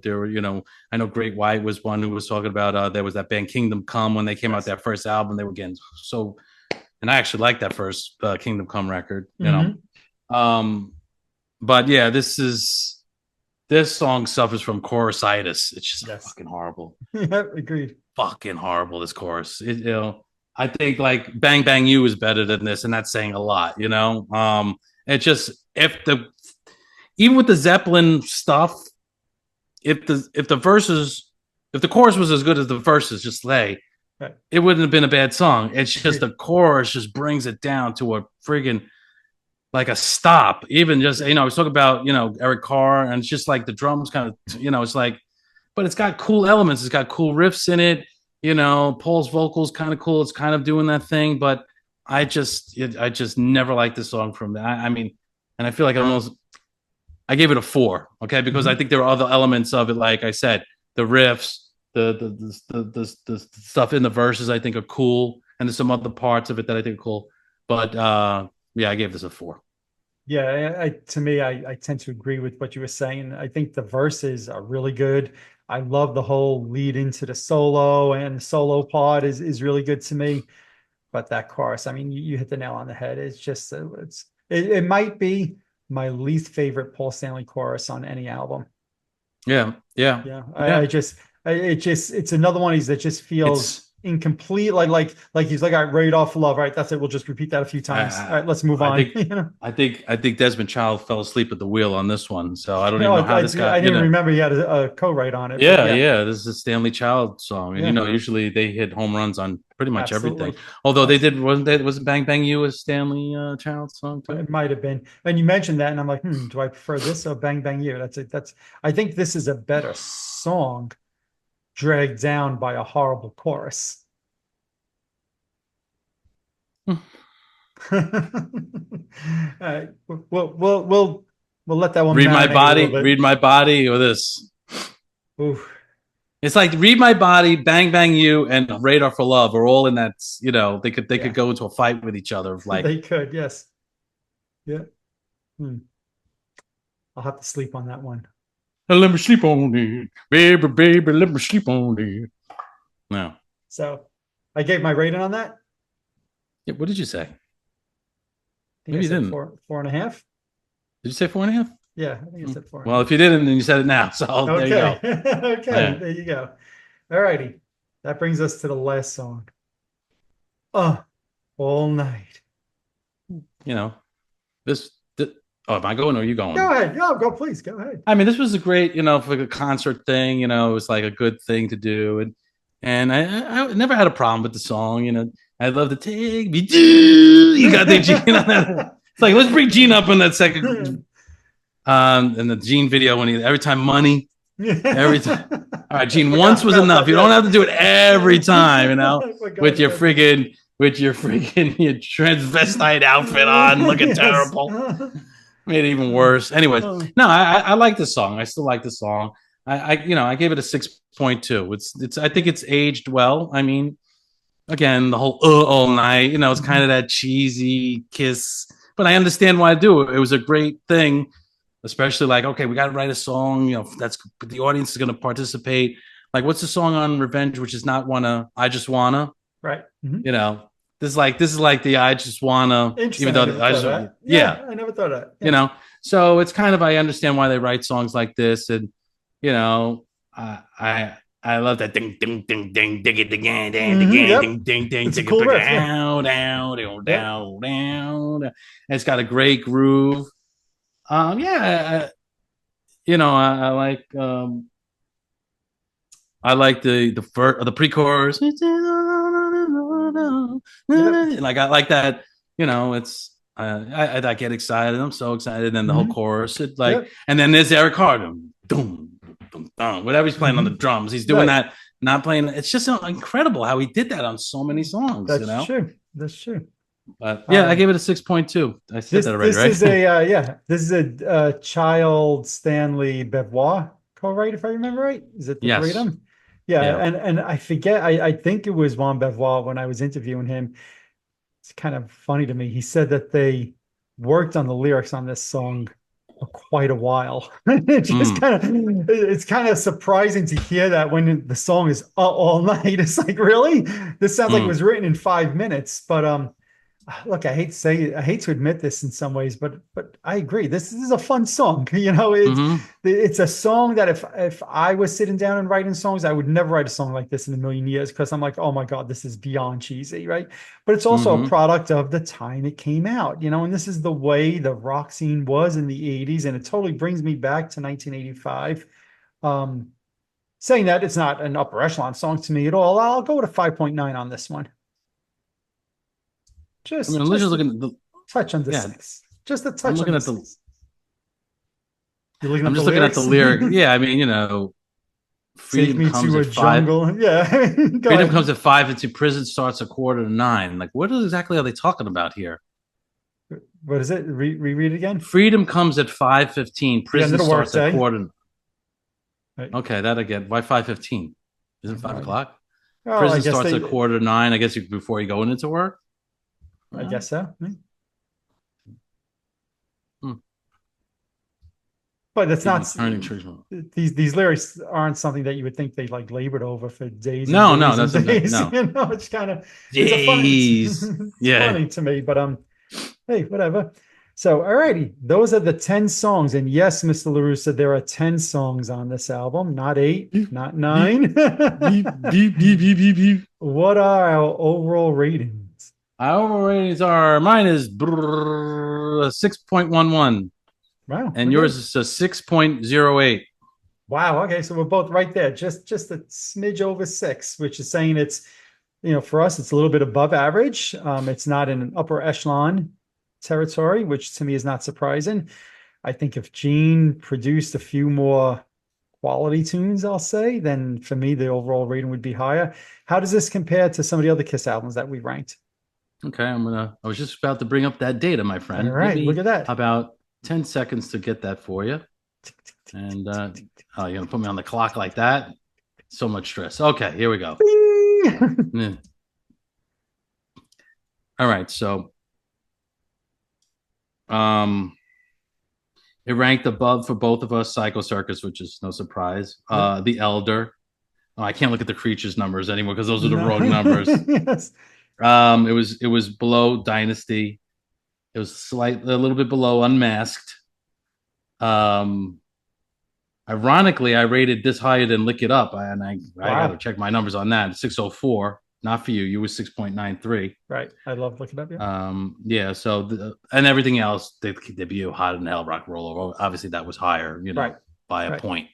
Speaker 2: I know Great White was one who was talking about there was that band Kingdom Come when they came out
Speaker 1: yes.
Speaker 2: their first album, they were getting so, and I actually liked that first Kingdom Come record.
Speaker 1: Hmm.
Speaker 2: But yeah, this song suffers from chorusitis. It's just
Speaker 1: Yes.
Speaker 2: fucking horrible.
Speaker 1: Yeah, agreed.
Speaker 2: Fucking horrible, this chorus. I think like Bang Bang You is better than this, and that's saying a lot. It just if the even with the Zeppelin stuff, if the verses if the chorus was as good as the verses just lay,
Speaker 1: Right.
Speaker 2: it wouldn't have been a bad song. It's just
Speaker 1: Agreed.
Speaker 2: the chorus just brings it down to a friggin' like a stop. Even just I was talking about Eric Carr, and it's just like the drums kind of it's like, but it's got cool elements. It's got cool riffs in it. Paul's vocals kind of cool. It's kind of doing that thing, but I just never liked the song from that. I mean, and I feel like I gave it a 4, okay, because I
Speaker 1: Mhm.
Speaker 2: think there are other elements of it. Like I said, the riffs, the stuff in the verses, I think are cool, and there's some other parts of it that I think are cool. But yeah, I gave this a 4.
Speaker 1: Yeah, to me, I tend to agree with what you were saying. I think the verses are really good. I love the whole lead into the solo, and the solo part is really good to me. But that chorus, I mean, you hit the nail on the head. It's just it might be my least favorite Paul Stanley chorus on any album.
Speaker 2: Yeah, yeah,
Speaker 1: Yeah, I
Speaker 2: yeah.
Speaker 1: just it just it's another one of these that just feels
Speaker 2: It's
Speaker 1: incomplete. Like he's like, all right, right off love. Right, that's it. We'll just repeat that a few times. All
Speaker 2: I,
Speaker 1: right, let's move
Speaker 2: I
Speaker 1: on.
Speaker 2: think I think Desmond Child fell asleep at the wheel on this one, so I don't even
Speaker 1: No,
Speaker 2: know how this
Speaker 1: I
Speaker 2: got.
Speaker 1: didn't remember he had a co-write on it, but
Speaker 2: Yeah,
Speaker 1: yeah,
Speaker 2: yeah. This is a Stanley Child song, and
Speaker 1: yeah,
Speaker 2: usually they hit home runs on pretty much everything.
Speaker 1: absolutely,
Speaker 2: Although they did,
Speaker 1: absolutely.
Speaker 2: wasn't "Bang Bang You" a Stanley Child song too?
Speaker 1: It might have been. And you mentioned that, and I'm like, do I prefer this or Bang Bang You? That's it. I think this is a better song dragged down by a horrible chorus.
Speaker 2: Hmm.
Speaker 1: All right, we'll let that one marinate a little bit.
Speaker 2: Read my body, or this.
Speaker 1: Oof.
Speaker 2: It's like "Read My Body," "Bang Bang You," and "Radar for Love" are all in that. They could
Speaker 1: Yeah,
Speaker 2: go into a fight with each other. Of like,
Speaker 1: they could. Yes. Yeah. Hmm. I'll have to sleep on that one.
Speaker 2: let me sleep on it, baby, baby, let me sleep on it. No,
Speaker 1: So I gave my rating on that. I
Speaker 2: yeah, what did you say?
Speaker 1: think I
Speaker 2: Maybe you
Speaker 1: said
Speaker 2: didn't.
Speaker 1: four and a half.
Speaker 2: Did you say 4.5?
Speaker 1: Yeah, I think I said four and a
Speaker 2: Well, if
Speaker 1: half.
Speaker 2: you didn't, then you said it now. So there you
Speaker 1: Okay.
Speaker 2: go.
Speaker 1: Okay.
Speaker 2: Yeah.
Speaker 1: There you go. All righty. That brings us to the last song. Oh, all night.
Speaker 2: You know, this oh, am I going or are you
Speaker 1: Go
Speaker 2: going?
Speaker 1: ahead. Go, please. Go ahead.
Speaker 2: I mean, this was a great, for a concert thing, it was like a good thing to do. And I never had a problem with the song, I love to take me to, you got the Gene on that. It's like, let's bring Gene up in that second. And the Gene video when every time money, every time. All right,
Speaker 1: I
Speaker 2: Gene, once
Speaker 1: forgot
Speaker 2: was
Speaker 1: about
Speaker 2: enough.
Speaker 1: that.
Speaker 2: You don't
Speaker 1: Yes.
Speaker 2: have to do it every time,
Speaker 1: I forgot about that.
Speaker 2: with your friggin' your transvestite outfit on, looking
Speaker 1: Yes.
Speaker 2: terrible. Made it even worse. Anyways,
Speaker 1: Oh,
Speaker 2: no, I like the song. I still like the song. I gave it a 6.2. I think it's aged well. I mean, again, the whole all night, it's kind
Speaker 1: mhm.
Speaker 2: of that cheesy Kiss, but I understand why I do it. It was a great thing, especially like, okay, we got to write a song, that's the audience is going to participate. Like, what's the song on Revenge, which is not wanna, I just wanna,
Speaker 1: Right. Mhm.
Speaker 2: you know, this is like the I just wanna, even
Speaker 1: Interesting. I
Speaker 2: though
Speaker 1: never
Speaker 2: I
Speaker 1: thought of
Speaker 2: just,
Speaker 1: that.
Speaker 2: yeah,
Speaker 1: Yeah, I never thought of that.
Speaker 2: you
Speaker 1: Yeah.
Speaker 2: know, so it's kind of, I understand why they write songs like this. And, you know, I love that ding ding ding ding ding ding ding ding ding
Speaker 1: Yep.
Speaker 2: ding ding ding
Speaker 1: It's a
Speaker 2: ding
Speaker 1: cool riff. Yeah.
Speaker 2: down down down
Speaker 1: Yep.
Speaker 2: down down. It's got a great groove. Yeah, I like the pre-chorus.
Speaker 1: Yep.
Speaker 2: Like I like that. It's I get excited. I'm so excited. And then the whole
Speaker 1: Hmm.
Speaker 2: chorus, it like,
Speaker 1: Yep.
Speaker 2: and then there's Eric Carter, boom, boom, boom, whatever he's playing on the
Speaker 1: Hmm.
Speaker 2: drums, he's doing
Speaker 1: Right.
Speaker 2: that. Not playing. It's just incredible how he did that on so many songs.
Speaker 1: That's true. That's true.
Speaker 2: But yeah, I
Speaker 1: Um,
Speaker 2: gave it a 6.2. I said that already,
Speaker 1: this
Speaker 2: right?
Speaker 1: is a yeah, this is a Child Stanley Bevois co-write, if I remember right. Is it the three of
Speaker 2: Yes.
Speaker 1: them? Yeah,
Speaker 2: Yeah.
Speaker 1: and I forget. I think it was Juan Bevois when I was interviewing him. It's kind of funny to me. He said that they worked on the lyrics on this song for quite a while.
Speaker 2: Mm,
Speaker 1: It's kind of surprising to hear that when the song is all night. It's like, really? This sounds like it
Speaker 2: mm,
Speaker 1: was written in 5 minutes. But look, I hate to admit this in some ways, but I agree. This is a fun song.
Speaker 2: mm-hmm,
Speaker 1: It's a song that if I was sitting down and writing songs, I would never write a song like this in a million years because I'm like, oh my God, this is beyond cheesy, right? But it's also a
Speaker 2: mm-hmm.
Speaker 1: product of the time it came out, and this is the way the rock scene was in the 80s, and it totally brings me back to 1985. Um, saying that it's not an upper echelon song to me at all, I'll go with a 5.9 on this one.
Speaker 2: I mean, I'm
Speaker 1: Just
Speaker 2: just
Speaker 1: a
Speaker 2: looking at the,
Speaker 1: touch under
Speaker 2: yeah,
Speaker 1: six. Just a
Speaker 2: I'm
Speaker 1: touch
Speaker 2: looking
Speaker 1: under
Speaker 2: at the,
Speaker 1: six. You're looking
Speaker 2: I'm
Speaker 1: up the
Speaker 2: just looking at the
Speaker 1: lyrics?
Speaker 2: lyric. Yeah, I mean,
Speaker 1: Take
Speaker 2: Freedom
Speaker 1: me
Speaker 2: comes
Speaker 1: to
Speaker 2: at
Speaker 1: a
Speaker 2: five.
Speaker 1: jungle. Yeah. Go
Speaker 2: Freedom comes
Speaker 1: ahead.
Speaker 2: at 5, and prison starts at 8:45. Like, what exactly are they talking about here?
Speaker 1: What is it? Reread it again.
Speaker 2: Freedom comes at 5:15.
Speaker 1: The end
Speaker 2: Prison
Speaker 1: of the
Speaker 2: starts at
Speaker 1: workday.
Speaker 2: quarter.
Speaker 1: Right.
Speaker 2: Okay, that again. Why 5:15?
Speaker 1: I
Speaker 2: Isn't
Speaker 1: have no
Speaker 2: five
Speaker 1: idea.
Speaker 2: o'clock?
Speaker 1: Oh, I
Speaker 2: Prison
Speaker 1: guess
Speaker 2: starts at
Speaker 1: they.
Speaker 2: 8:45. I guess before you going into work.
Speaker 1: I guess so.
Speaker 2: Hmm.
Speaker 1: But it's not.
Speaker 2: Earning treatment.
Speaker 1: These lyrics aren't something that you would think they like labored over for days and
Speaker 2: No, no,
Speaker 1: days and
Speaker 2: that's
Speaker 1: days.
Speaker 2: no.
Speaker 1: It's kind of it's a funny.
Speaker 2: Jeez.
Speaker 1: It's
Speaker 2: Yeah.
Speaker 1: funny to me, but hey, whatever. So, alrighty, those are the 10 songs. And yes, Mr. LaRue said there are 10 songs on this album, not eight,
Speaker 2: Beep,
Speaker 1: not
Speaker 2: beep,
Speaker 1: nine.
Speaker 2: beep, beep, beep, beep, beep, beep.
Speaker 1: What are our overall ratings?
Speaker 2: Our ratings are mine is 6.11,
Speaker 1: Wow,
Speaker 2: and
Speaker 1: we're
Speaker 2: yours
Speaker 1: good.
Speaker 2: is a 6.08.
Speaker 1: Wow, okay, so we're both right there, just a smidge over six, which is saying it's, for us, it's a little bit above average. It's not in an upper echelon territory, which to me is not surprising. I think if Gene produced a few more quality tunes, I'll say, then for me, the overall rating would be higher. How does this compare to some of the other Kiss albums that we ranked?
Speaker 2: Okay, I was just about to bring up that data, my
Speaker 1: All
Speaker 2: friend. Give
Speaker 1: right, look
Speaker 2: me
Speaker 1: at that.
Speaker 2: about 10 seconds to get that for you. And oh, you're gonna put me on the clock like that? So much stress. Okay, here we go.
Speaker 1: Bing!
Speaker 2: All right, so um it ranked above for both of us, Psycho Circus, which is no surprise.
Speaker 1: Yep.
Speaker 2: The Elder. Oh, I can't look at the creatures numbers anymore because those are the
Speaker 1: No.
Speaker 2: wrong numbers.
Speaker 1: Yes.
Speaker 2: It was below Dynasty. It was a little bit below Unmasked. Um, Ironically, I rated this higher than Lick It Up, and I got to
Speaker 1: Wow.
Speaker 2: check my numbers on that. 604, not for you. You was 6.93.
Speaker 1: Right. I love looking up. Yeah.
Speaker 2: Yeah. So and everything else, they debut Hot in Hell, Rock Roll. Obviously, that was higher,
Speaker 1: Right.
Speaker 2: by a
Speaker 1: Right.
Speaker 2: point.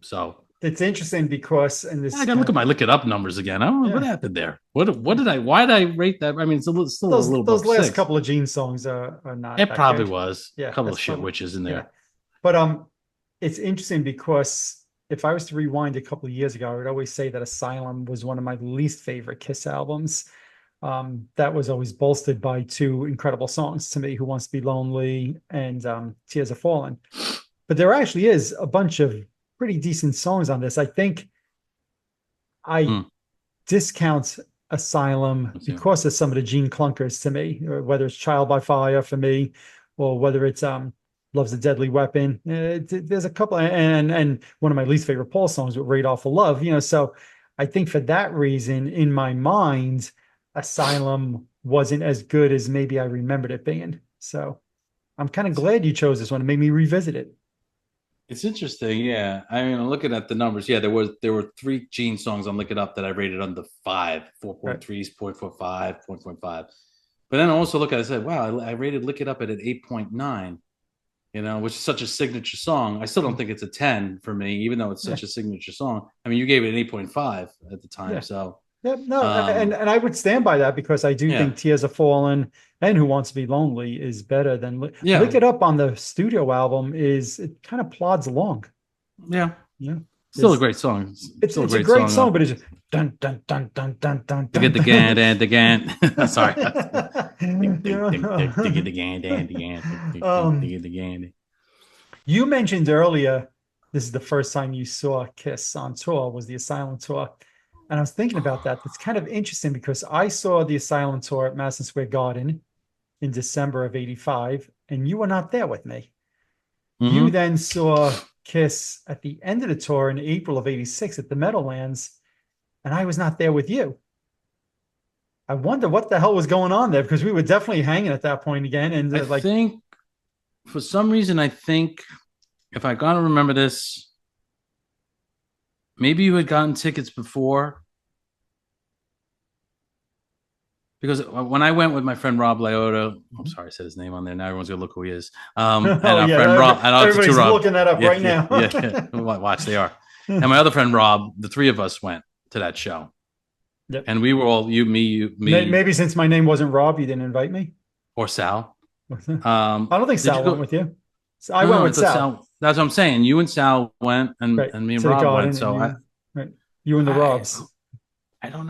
Speaker 2: So
Speaker 1: It's interesting because, and this
Speaker 2: I got to look at my Lick It Up numbers again. I don't know what
Speaker 1: yeah,
Speaker 2: happened there. What did I? Why did I rate that? I mean, it's still a little
Speaker 1: those
Speaker 2: above
Speaker 1: last
Speaker 2: six.
Speaker 1: couple of Gene songs are not
Speaker 2: It
Speaker 1: that
Speaker 2: probably
Speaker 1: good.
Speaker 2: was a
Speaker 1: Yeah,
Speaker 2: couple of
Speaker 1: that's
Speaker 2: shit
Speaker 1: probably
Speaker 2: witches in
Speaker 1: yeah.
Speaker 2: there.
Speaker 1: But it's interesting because if I was to rewind a couple of years ago, I would always say that Asylum was one of my least favorite Kiss albums. That was always bolstered by two incredible songs to me, Who Wants to Be Lonely and Tears Are Falling. But there actually is a bunch of pretty decent songs on this. I think I
Speaker 2: Hmm.
Speaker 1: discount Asylum because of some of the Gene clunkers to me, whether it's Child by Fire for me, or whether it's Love's a Deadly Weapon. There's a couple, and one of my least favorite Paul songs with Radar for Love. So I think for that reason, in my mind, Asylum wasn't as good as maybe I remembered it being. So I'm kind of glad you chose this one. It made me revisit it.
Speaker 2: It's interesting, yeah. I mean, looking at the numbers, yeah, there were three Gene songs on Lick It Up that I rated under 5,
Speaker 1: Right.
Speaker 2: 4.3, 0.45, 0.5. But then I also look at it, I said, wow, I rated Lick It Up at an 8.9, which is such a signature song. I still don't think it's a 10 for me, even though it's
Speaker 1: Yeah.
Speaker 2: such a signature song. I mean, you gave it an 8.5 at the time,
Speaker 1: Yeah.
Speaker 2: so
Speaker 1: Yep. No, and I would stand by that because I do
Speaker 2: yeah,
Speaker 1: think Tears Are Fallen and Who Wants to Be Lonely is better than Lick
Speaker 2: yeah,
Speaker 1: It Up on the studio album it kind of plods along.
Speaker 2: yeah.
Speaker 1: Yeah.
Speaker 2: Still a great song. Still a
Speaker 1: It's a
Speaker 2: great
Speaker 1: great
Speaker 2: song
Speaker 1: song,
Speaker 2: though.
Speaker 1: but it's just dun dun dun dun dun dun
Speaker 2: To
Speaker 1: dun
Speaker 2: get the
Speaker 1: dun.
Speaker 2: gan and the gan. Sorry.
Speaker 1: Um, you mentioned earlier, this is the first time you saw Kiss on tour, was the Asylum tour. And I was thinking about that. That's kind of interesting because I saw the Asylum tour at Madison Square Garden in December of 85, and you were not there with me. You
Speaker 2: Mm-hmm.
Speaker 1: then saw Kiss at the end of the tour in April of 86 at the Meadowlands, and I was not there with you. I wonder what the hell was going on there because we were definitely hanging at that point again. And
Speaker 2: I think for some reason, if I gotta remember this, maybe you had gotten tickets before. Because when I went with my friend Rob Leota, I'm sorry, I said his name on there. Now everyone's gonna look who he is. And
Speaker 1: oh
Speaker 2: our
Speaker 1: yeah,
Speaker 2: friend Rob, and it's two
Speaker 1: everybody's
Speaker 2: Rob.
Speaker 1: looking that up
Speaker 2: Yeah,
Speaker 1: right
Speaker 2: yeah,
Speaker 1: now.
Speaker 2: yeah. Watch, they are. And my other friend Rob, the three of us went to that show.
Speaker 1: Yep.
Speaker 2: And we were all me,
Speaker 1: Maybe since my name wasn't Rob, you didn't invite me.
Speaker 2: or Sal.
Speaker 1: I don't think
Speaker 2: Did you
Speaker 1: Sal
Speaker 2: go?
Speaker 1: went with you. So I
Speaker 2: No,
Speaker 1: went
Speaker 2: no, I
Speaker 1: with
Speaker 2: thought
Speaker 1: Sal.
Speaker 2: That's what I'm saying. You and Sal went, and
Speaker 1: Right.
Speaker 2: me and
Speaker 1: To the
Speaker 2: Rob went.
Speaker 1: garden
Speaker 2: So
Speaker 1: and You and the
Speaker 2: I
Speaker 1: Robs.
Speaker 2: I don't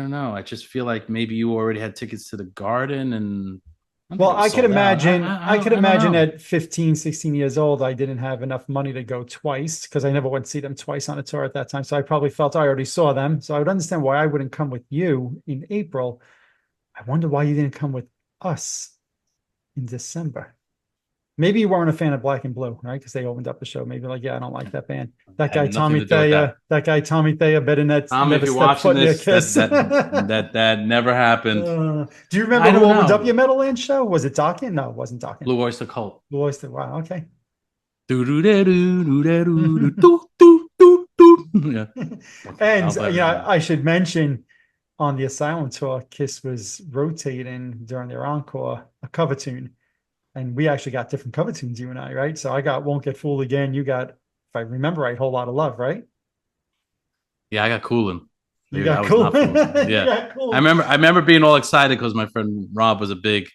Speaker 2: know. I just feel like maybe you already had tickets to the Garden, and I don't think
Speaker 1: Well,
Speaker 2: it was sold out.
Speaker 1: I could
Speaker 2: I don't
Speaker 1: imagine
Speaker 2: know.
Speaker 1: at 15, 16 years old, I didn't have enough money to go twice because I never went to see them twice on a tour at that time. So I probably felt I already saw them. So I would understand why I wouldn't come with you in April. I wonder why you didn't come with us in December. Maybe you weren't a fan of Black and Blue, right? Because they opened up the show. Maybe like, yeah, I don't like that band. That
Speaker 2: Had
Speaker 1: guy
Speaker 2: nothing
Speaker 1: Tommy
Speaker 2: to do with that.
Speaker 1: Thayer, that guy Tommy Thayer better
Speaker 2: Tom, if
Speaker 1: never
Speaker 2: you're
Speaker 1: step
Speaker 2: watching
Speaker 1: foot near
Speaker 2: this,
Speaker 1: Kiss.
Speaker 2: that never happened.
Speaker 1: Do you remember
Speaker 2: I
Speaker 1: who
Speaker 2: don't
Speaker 1: opened up
Speaker 2: know.
Speaker 1: your Meadowland show? Was it Dokken? No, it wasn't Dokken.
Speaker 2: Blue Oyster Cult.
Speaker 1: Blue Oyster. Wow. Okay.
Speaker 2: Yeah.
Speaker 1: And
Speaker 2: I'll play
Speaker 1: I should mention on the Asylum tour, Kiss was rotating during their encore a cover tune, and we actually got different cover tunes, you and I, right? So I got "Won't Get Fooled Again." You got, if I remember right, "Whole Lot of Love," right?
Speaker 2: Yeah, I got Coolin'.
Speaker 1: You
Speaker 2: Maybe I
Speaker 1: got
Speaker 2: was
Speaker 1: cool.
Speaker 2: not fooled.
Speaker 1: You
Speaker 2: Yeah.
Speaker 1: got cool.
Speaker 2: I remember being all excited because my friend Rob was a big,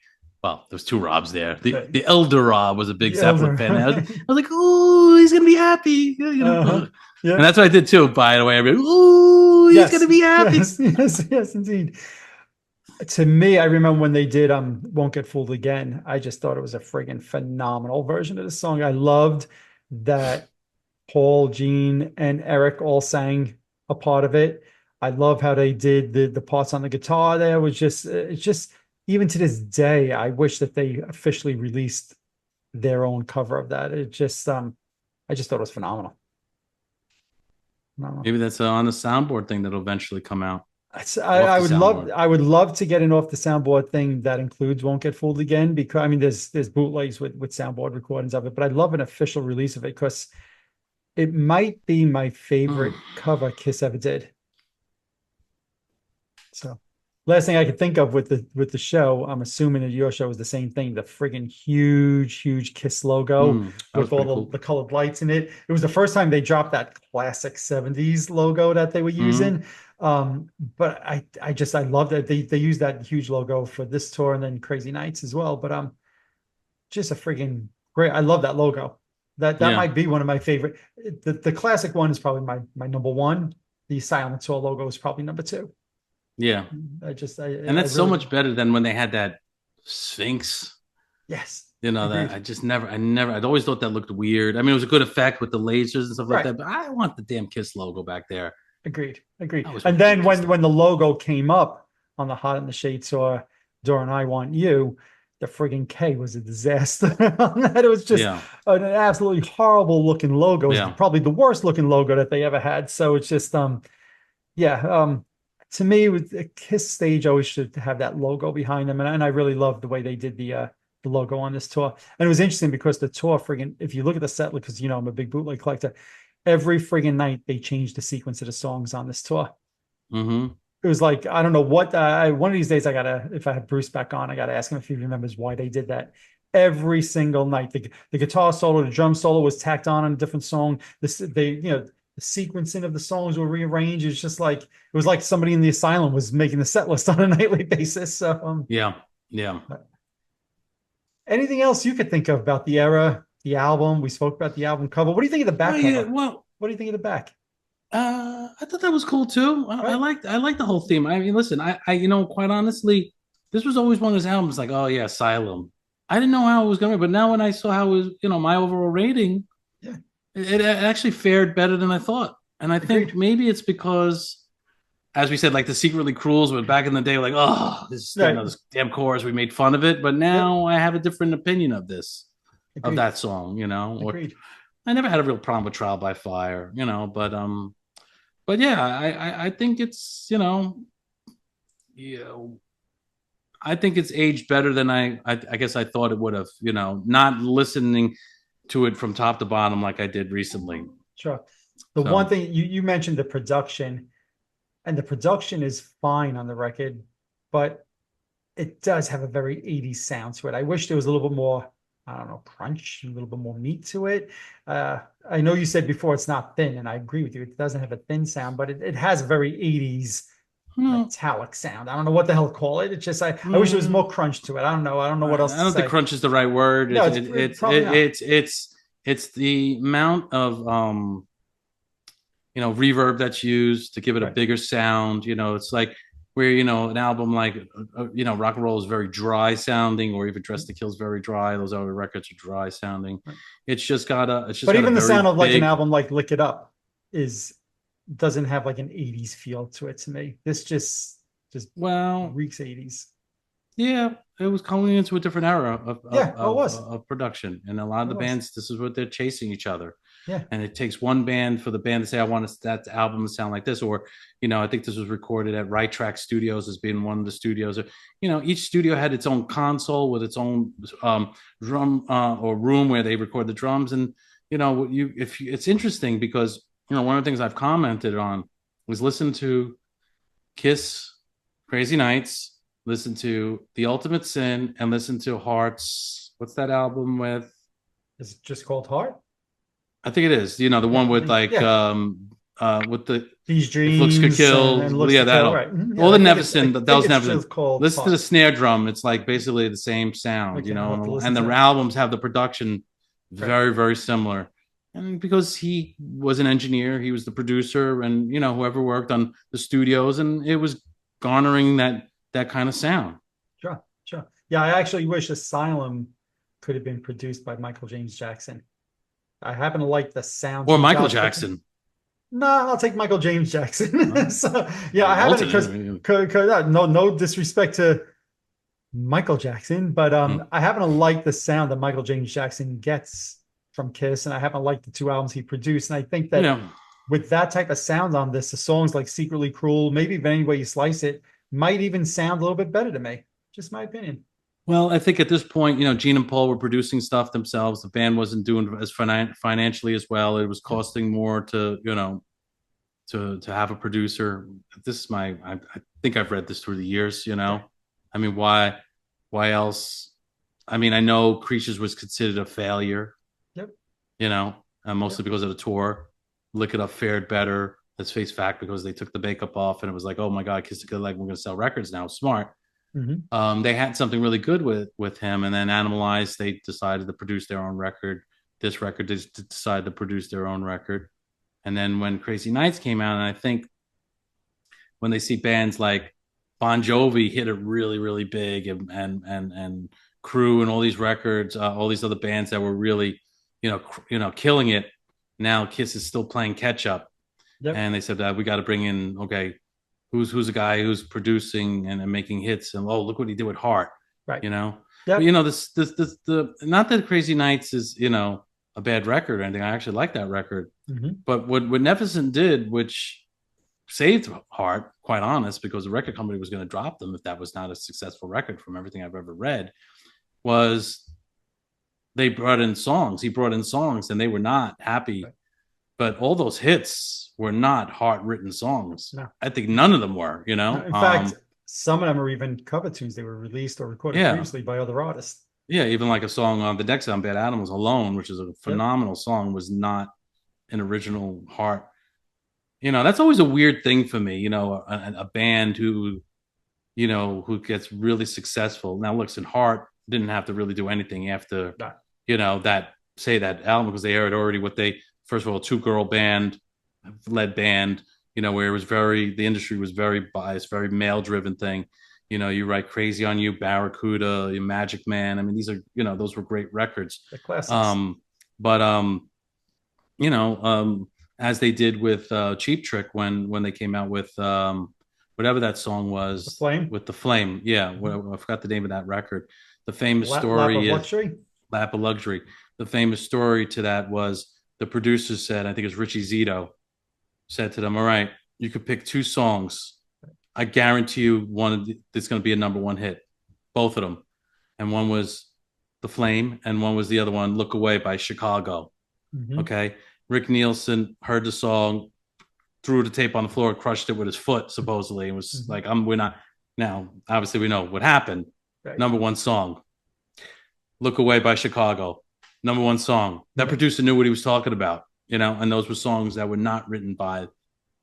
Speaker 2: well, there was two Robs there. The elder Rob was a big
Speaker 1: The
Speaker 2: Zeppelin
Speaker 1: elder.
Speaker 2: fan. I was like, oh, he's gonna be happy, you know.
Speaker 1: Uh-huh.
Speaker 2: And
Speaker 1: Yeah.
Speaker 2: that's what I did too, by the way. I mean, oh, he's gonna
Speaker 1: Yes.
Speaker 2: be happy.
Speaker 1: Yes. Yes. Yes. Indeed. To me, I remember when they did "Won't Get Fooled Again." I just thought it was a friggin' phenomenal version of the song. I loved that Paul, Gene, and Eric all sang a part of it. I love how they did the parts on the guitar there. Was just it's just even to this day, I wish that they officially released their own cover of that. It just I just thought it was phenomenal. Phenomenal.
Speaker 2: Maybe that's on the soundboard thing that'll eventually come out off
Speaker 1: I
Speaker 2: the soundboard.
Speaker 1: I would love to get an off the soundboard thing that includes "Won't Get Fooled Again" because I mean there's bootlegs with soundboard recordings of it, but I'd love an official release of it because it might be my favorite cover Kiss ever did. So last thing I could think of with the show, I'm assuming that your show was the same thing, the friggin' huge Kiss logo
Speaker 2: That was
Speaker 1: with
Speaker 2: pretty
Speaker 1: all
Speaker 2: cool.
Speaker 1: the colored lights in it. It was the first time they dropped that classic 70s logo that they were
Speaker 2: Mm-hmm.
Speaker 1: using. But I love that they used that huge logo for this tour and then Crazy Nights as well. But just a friggin' great. I love that logo. That
Speaker 2: Yeah,
Speaker 1: might be one of my favorite. The classic one is probably my number one. The Silent Tour logo is probably number two.
Speaker 2: yeah. And
Speaker 1: I
Speaker 2: that's so
Speaker 1: really,
Speaker 2: much better than when they had that Sphinx.
Speaker 1: yes,
Speaker 2: You know, that
Speaker 1: agreed.
Speaker 2: I'd always thought that looked weird. I mean, it was a good effect with the lasers and stuff like
Speaker 1: Right,
Speaker 2: that, but I want the damn Kiss logo back there.
Speaker 1: agreed.
Speaker 2: I always
Speaker 1: And
Speaker 2: wanted to see a
Speaker 1: then
Speaker 2: Kiss
Speaker 1: when
Speaker 2: logo.
Speaker 1: the logo came up on the Hot in the Shade tour during "I Want You," the friggin' K was a disaster on that. It was just
Speaker 2: Yeah,
Speaker 1: an absolutely horrible looking logo. It was
Speaker 2: yeah.
Speaker 1: probably the worst looking logo that they ever had. So it's just yeah, to me, with the Kiss stage, always should have that logo behind them, and I really loved the way they did the logo on this tour. And it was interesting because the tour, friggin', if you look at the set, because I'm a big bootleg collector, every friggin' night they changed the sequence of the songs on this tour.
Speaker 2: Mm-hmm.
Speaker 1: It was like I don't know what. One of these days, I gotta if I have Bruce back on, I gotta ask him if he remembers why they did that. Every single night, the guitar solo, the drum solo was tacked on a different song. This they the sequencing of the songs were rearranged. It's just like it was like somebody in the Asylum was making the set list on a nightly basis. So,
Speaker 2: Yeah, yeah.
Speaker 1: anything else you could think of about the era, the album? We spoke about the album cover. What do you think of the
Speaker 2: Oh
Speaker 1: back
Speaker 2: yeah.
Speaker 1: cover?
Speaker 2: Well,
Speaker 1: What do you think of the back?
Speaker 2: I thought that was cool too.
Speaker 1: Right,
Speaker 2: I liked the whole theme. I mean, listen, you know, quite honestly, this was always one of those albums. Like, oh yeah, Asylum. I didn't know how it was going, but now when I saw how it was, you know, my overall rating,
Speaker 1: yeah,
Speaker 2: it actually fared better than I thought. And I think
Speaker 1: agreed.
Speaker 2: maybe it's because, as we said, like the Secretly Cruels, but back in the day, like, oh, this, you
Speaker 1: Right,
Speaker 2: know, this damn chorus, we made fun of it. But
Speaker 1: yep,
Speaker 2: now I have a different opinion of this, of
Speaker 1: agreed,
Speaker 2: that song, you know, or
Speaker 1: agreed.
Speaker 2: I never had a real problem with Trial by Fire, you know, but yeah, I think it's, you know, I think it's aged better than I guess I thought it would have, you know, not listening to it from top to bottom like I did recently.
Speaker 1: Sure. The one
Speaker 2: So,
Speaker 1: thing you mentioned the production, and the production is fine on the record, but it does have a very 80s sound to it. I wish there was a little bit more, I don't know, crunch, a little bit more meat to it. I know you said before it's not thin, and I agree with you. It doesn't have a thin sound, but it has a very 80s
Speaker 2: hmm,
Speaker 1: metallic sound. I don't know what the hell to call it. It's just I wish there was more
Speaker 2: mm,
Speaker 1: crunch to it. I don't know. I don't know what else
Speaker 2: I
Speaker 1: to
Speaker 2: don't think
Speaker 1: say.
Speaker 2: crunch is the right word.
Speaker 1: No, probably not.
Speaker 2: It's the amount of reverb that's used to give it a
Speaker 1: Right.
Speaker 2: bigger sound. It's like where, an album like, Rock and Roll is very dry sounding, or even Dress to Kill is very dry. Those other records are dry sounding.
Speaker 1: Right.
Speaker 2: It's just
Speaker 1: But
Speaker 2: got a
Speaker 1: even the sound
Speaker 2: very
Speaker 1: of like an
Speaker 2: big,
Speaker 1: album like Lick It Up is doesn't have like an 80s feel to it to me. This just
Speaker 2: well,
Speaker 1: reeks 80s.
Speaker 2: yeah, it was coming into a different era of
Speaker 1: Yeah, oh, it was.
Speaker 2: production, and a lot of
Speaker 1: It
Speaker 2: the
Speaker 1: was.
Speaker 2: bands, this is what they're chasing each other.
Speaker 1: Yeah.
Speaker 2: And it takes one band for the band to say, I want that album to sound like this. Or, I think this was recorded at Right Track Studios as being one of the studios. Each studio had its own console with its own drum or room where they record the drums. And, it's interesting because, one of the things I've commented on was listen to Kiss, Crazy Nights, listen to The Ultimate Sin, and listen to Hearts. What's that album with?
Speaker 1: Is it just called Heart?
Speaker 2: I think it is. The
Speaker 1: Yeah,
Speaker 2: one
Speaker 1: I
Speaker 2: with
Speaker 1: think
Speaker 2: like
Speaker 1: yeah.
Speaker 2: with the
Speaker 1: These
Speaker 2: If Looks Could
Speaker 1: dreams and
Speaker 2: Kill.
Speaker 1: looks
Speaker 2: Yeah,
Speaker 1: to
Speaker 2: that
Speaker 1: kill.
Speaker 2: all.
Speaker 1: Right. Mhm. Yeah,
Speaker 2: All the
Speaker 1: I
Speaker 2: Neverson, that
Speaker 1: think
Speaker 2: was
Speaker 1: it's
Speaker 2: Neverson.
Speaker 1: just called
Speaker 2: Listen to the
Speaker 1: Heart.
Speaker 2: snare drum. It's like basically the same sound,
Speaker 1: Okay, I'll have to listen
Speaker 2: and the
Speaker 1: to it.
Speaker 2: albums have the production
Speaker 1: Right.
Speaker 2: very, very similar. And because he was an engineer, he was the producer, and whoever worked on the studios, and it was garnering that kind of sound.
Speaker 1: Sure, sure. Yeah, I actually wish Asylum could have been produced by Michael James Jackson. I happen to like the sound
Speaker 2: Or
Speaker 1: he
Speaker 2: Michael
Speaker 1: got.
Speaker 2: Jackson.
Speaker 1: No, I'll take Michael James Jackson. So yeah, I haven't because
Speaker 2: Ultimate.
Speaker 1: no disrespect to Michael Jackson, but I happen to like the sound that Michael James Jackson gets from Kiss, and I happen to like the two albums he produced. And I think
Speaker 2: You
Speaker 1: that
Speaker 2: know,
Speaker 1: with that type of sound on this, the songs like Secretly Cruel, maybe if any way you slice it, might even sound a little bit better to me. Just my opinion.
Speaker 2: Well, I think at this point, Gene and Paul were producing stuff themselves. The band wasn't doing as financially as well. It was costing more to, to have a producer. This is I think I've read this through the years. I mean, why else? I mean, I know Creatures was considered a failure.
Speaker 1: Yep.
Speaker 2: Mostly
Speaker 1: Yep.
Speaker 2: because of the tour. Lick It Up fared better. Let's face fact, because they took the makeup off, and it was like, oh my god, Kiss a Good Leg, we're going to sell records now. Smart.
Speaker 1: Mhm.
Speaker 2: They had something really good with him, and then Animalized, they decided to produce their own record. This record, they decided to produce their own record. And then when Crazy Nights came out, and I think when they see bands like Bon Jovi hit it really, really big, and Crew and all these records, all these other bands that were really, killing it. Now Kiss is still playing catch up,
Speaker 1: Yep.
Speaker 2: and they said that we got to bring in, okay, who's a guy who's producing and making hits, and look what he did with Heart,
Speaker 1: Right.
Speaker 2: But
Speaker 1: Yep.
Speaker 2: this the not that Crazy Nights is a bad record or anything. I actually like that record,
Speaker 1: Mhm.
Speaker 2: but what Neverson did, which saved Heart, quite honest, because the record company was going to drop them if that was not a successful record from everything I've ever read, was they brought in songs. He brought in songs, and they were not happy.
Speaker 1: Right.
Speaker 2: But all those hits were not heart-written songs.
Speaker 1: No.
Speaker 2: I think none of them were.
Speaker 1: In fact, some of them are even cover tunes. They were released or recorded
Speaker 2: Yeah,
Speaker 1: previously by other artists.
Speaker 2: yeah. Even like a song on the next album, "Bad Animals," "Alone," which is a
Speaker 1: Yep.
Speaker 2: phenomenal song, was not an original Heart. That's always a weird thing for me. A band who gets really successful. Now, looks in Heart didn't have to really do anything after,
Speaker 1: No.
Speaker 2: that album, because they aired already what they, first of all, two-girl band, led band, where it was the industry was very biased, very male-driven thing. You write Crazy on You, Barracuda, Magic Man. I mean, these are, those were great records.
Speaker 1: The classics.
Speaker 2: But as they did with Cheap Trick when they came out with whatever that song
Speaker 1: The
Speaker 2: was
Speaker 1: Flame.
Speaker 2: with the Flame. Yeah, I forgot the name of that record. The famous story
Speaker 1: Lap of
Speaker 2: is
Speaker 1: Luxury.
Speaker 2: Lap of Luxury. The famous story to that was the producer said, I think it's Richie Zito, said to them, all right, you could pick two songs. I guarantee you one that's going to be a number one hit, both of them. And one was The Flame, and one was the other one, Look Away by Chicago.
Speaker 1: Mhm.
Speaker 2: Okay. Rick Nielsen heard the song, threw the tape on the floor, crushed it with his foot, supposedly, and was like, we're not. Now, obviously, we know what happened.
Speaker 1: Right.
Speaker 2: Number one song, Look Away by Chicago. Number one song. That producer knew what he was talking about, and those were songs that were not written by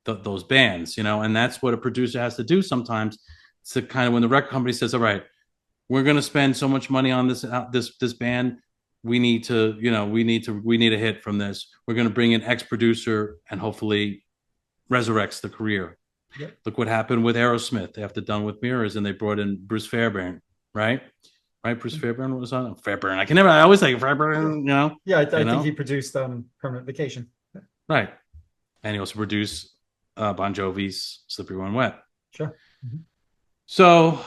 Speaker 2: those bands, and that's what a producer has to do sometimes. It's the kind of, when the record company says, all right, we're going to spend so much money on this band, we need to, we need a hit from this. We're going to bring in X producer, and hopefully resurrects the career.
Speaker 1: Yep.
Speaker 2: Look what happened with Aerosmith after Done with Mirrors, and they brought in Bruce Fairbairn, right? Right, Bruce Fairbairn was on Fairbairn. I always say Fairbairn,
Speaker 1: Yeah, I think he produced Permanent Vacation.
Speaker 2: right. And he also produced Bon Jovi's Slippery When Wet.
Speaker 1: Sure. Mm-hmm.
Speaker 2: So,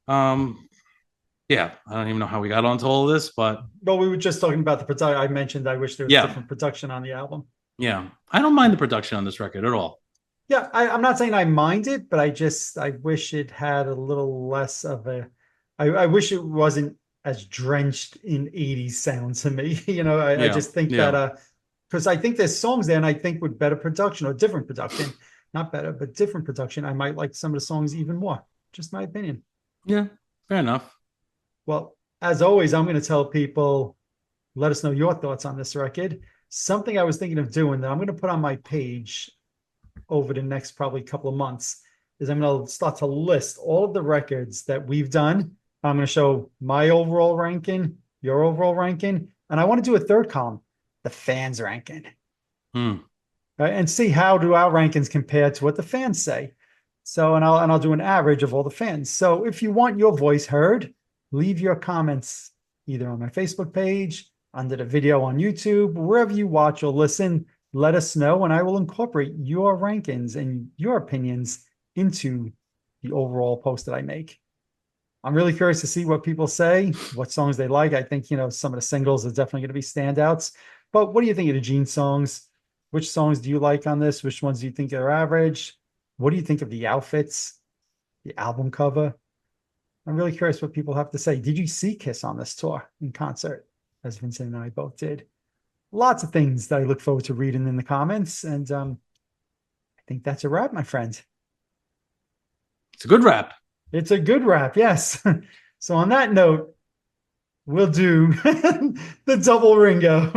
Speaker 2: yeah, I don't even know how we got onto all of this, but
Speaker 1: well, we were just talking about the production. I mentioned I wish there was different production on the album.
Speaker 2: Yeah, I don't mind the production on this record at all.
Speaker 1: Yeah, I'm not saying I mind it, but I wish it had a little less of a. I wish it wasn't as drenched in 80s sound to me. I just think that because I think there's songs there, and I think with better production or different production, not better, but different production, I might like some of the songs even more. Just my opinion.
Speaker 2: Yeah, fair enough.
Speaker 1: Well, as always, I'm going to tell people, let us know your thoughts on this record. Something I was thinking of doing that I'm going to put on my page over the next probably couple of months is I'm going to start to list all of the records that we've done. I'm going to show my overall ranking, your overall ranking, and I want to do a third column, the fans ranking. Right, and see how do our rankings compare to what the fans say. So, and I'll do an average of all the fans. So if you want your voice heard, leave your comments either on my Facebook page, under the video on YouTube, wherever you watch or listen. Let us know, and I will incorporate your rankings and your opinions into the overall post that I make. I'm really curious to see what people say, what songs they like. I think, some of the singles are definitely going to be standouts. But what do you think of the Gene songs? Which songs do you like on this? Which ones do you think are average? What do you think of the outfits, the album cover? I'm really curious what people have to say. Did you see Kiss on this tour in concert, as Vincent and I both did? Lots of things that I look forward to reading in the comments. And I think that's a wrap, my friend.
Speaker 2: It's a good wrap.
Speaker 1: It's a good wrap, yes. So on that note, we'll do the double Ringo.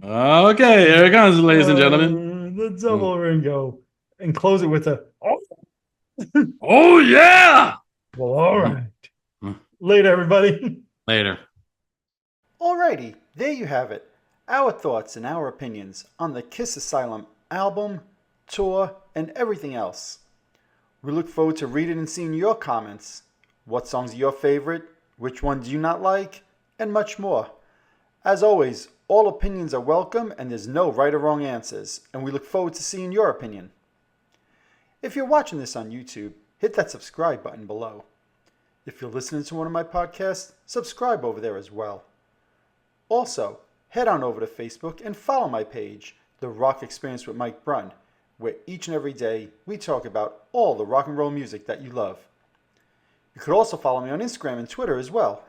Speaker 2: Okay, here it comes, ladies and gentlemen.
Speaker 1: The double Ringo. And close it with a,
Speaker 2: oh yeah!
Speaker 1: Well, all right. Later, everybody.
Speaker 2: Later.
Speaker 1: Alrighty, there you have it. Our thoughts and our opinions on the Kiss Asylum album, tour, and everything else. We look forward to reading and seeing your comments. What songs are your favorite? Which one do you not like? And much more. As always, all opinions are welcome and there's no right or wrong answers, and we look forward to seeing your opinion. If you're watching this on YouTube, hit that subscribe button below. If you're listening to one of my podcasts, subscribe over there as well. Also, head on over to Facebook and follow my page, The Rock Experience with Mike Brunn, where each and every day we talk about all the rock and roll music that you love. You could also follow me on Instagram and Twitter as well.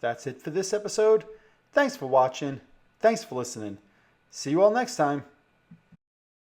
Speaker 1: That's it for this episode. Thanks for watching. Thanks for listening. See you all next time.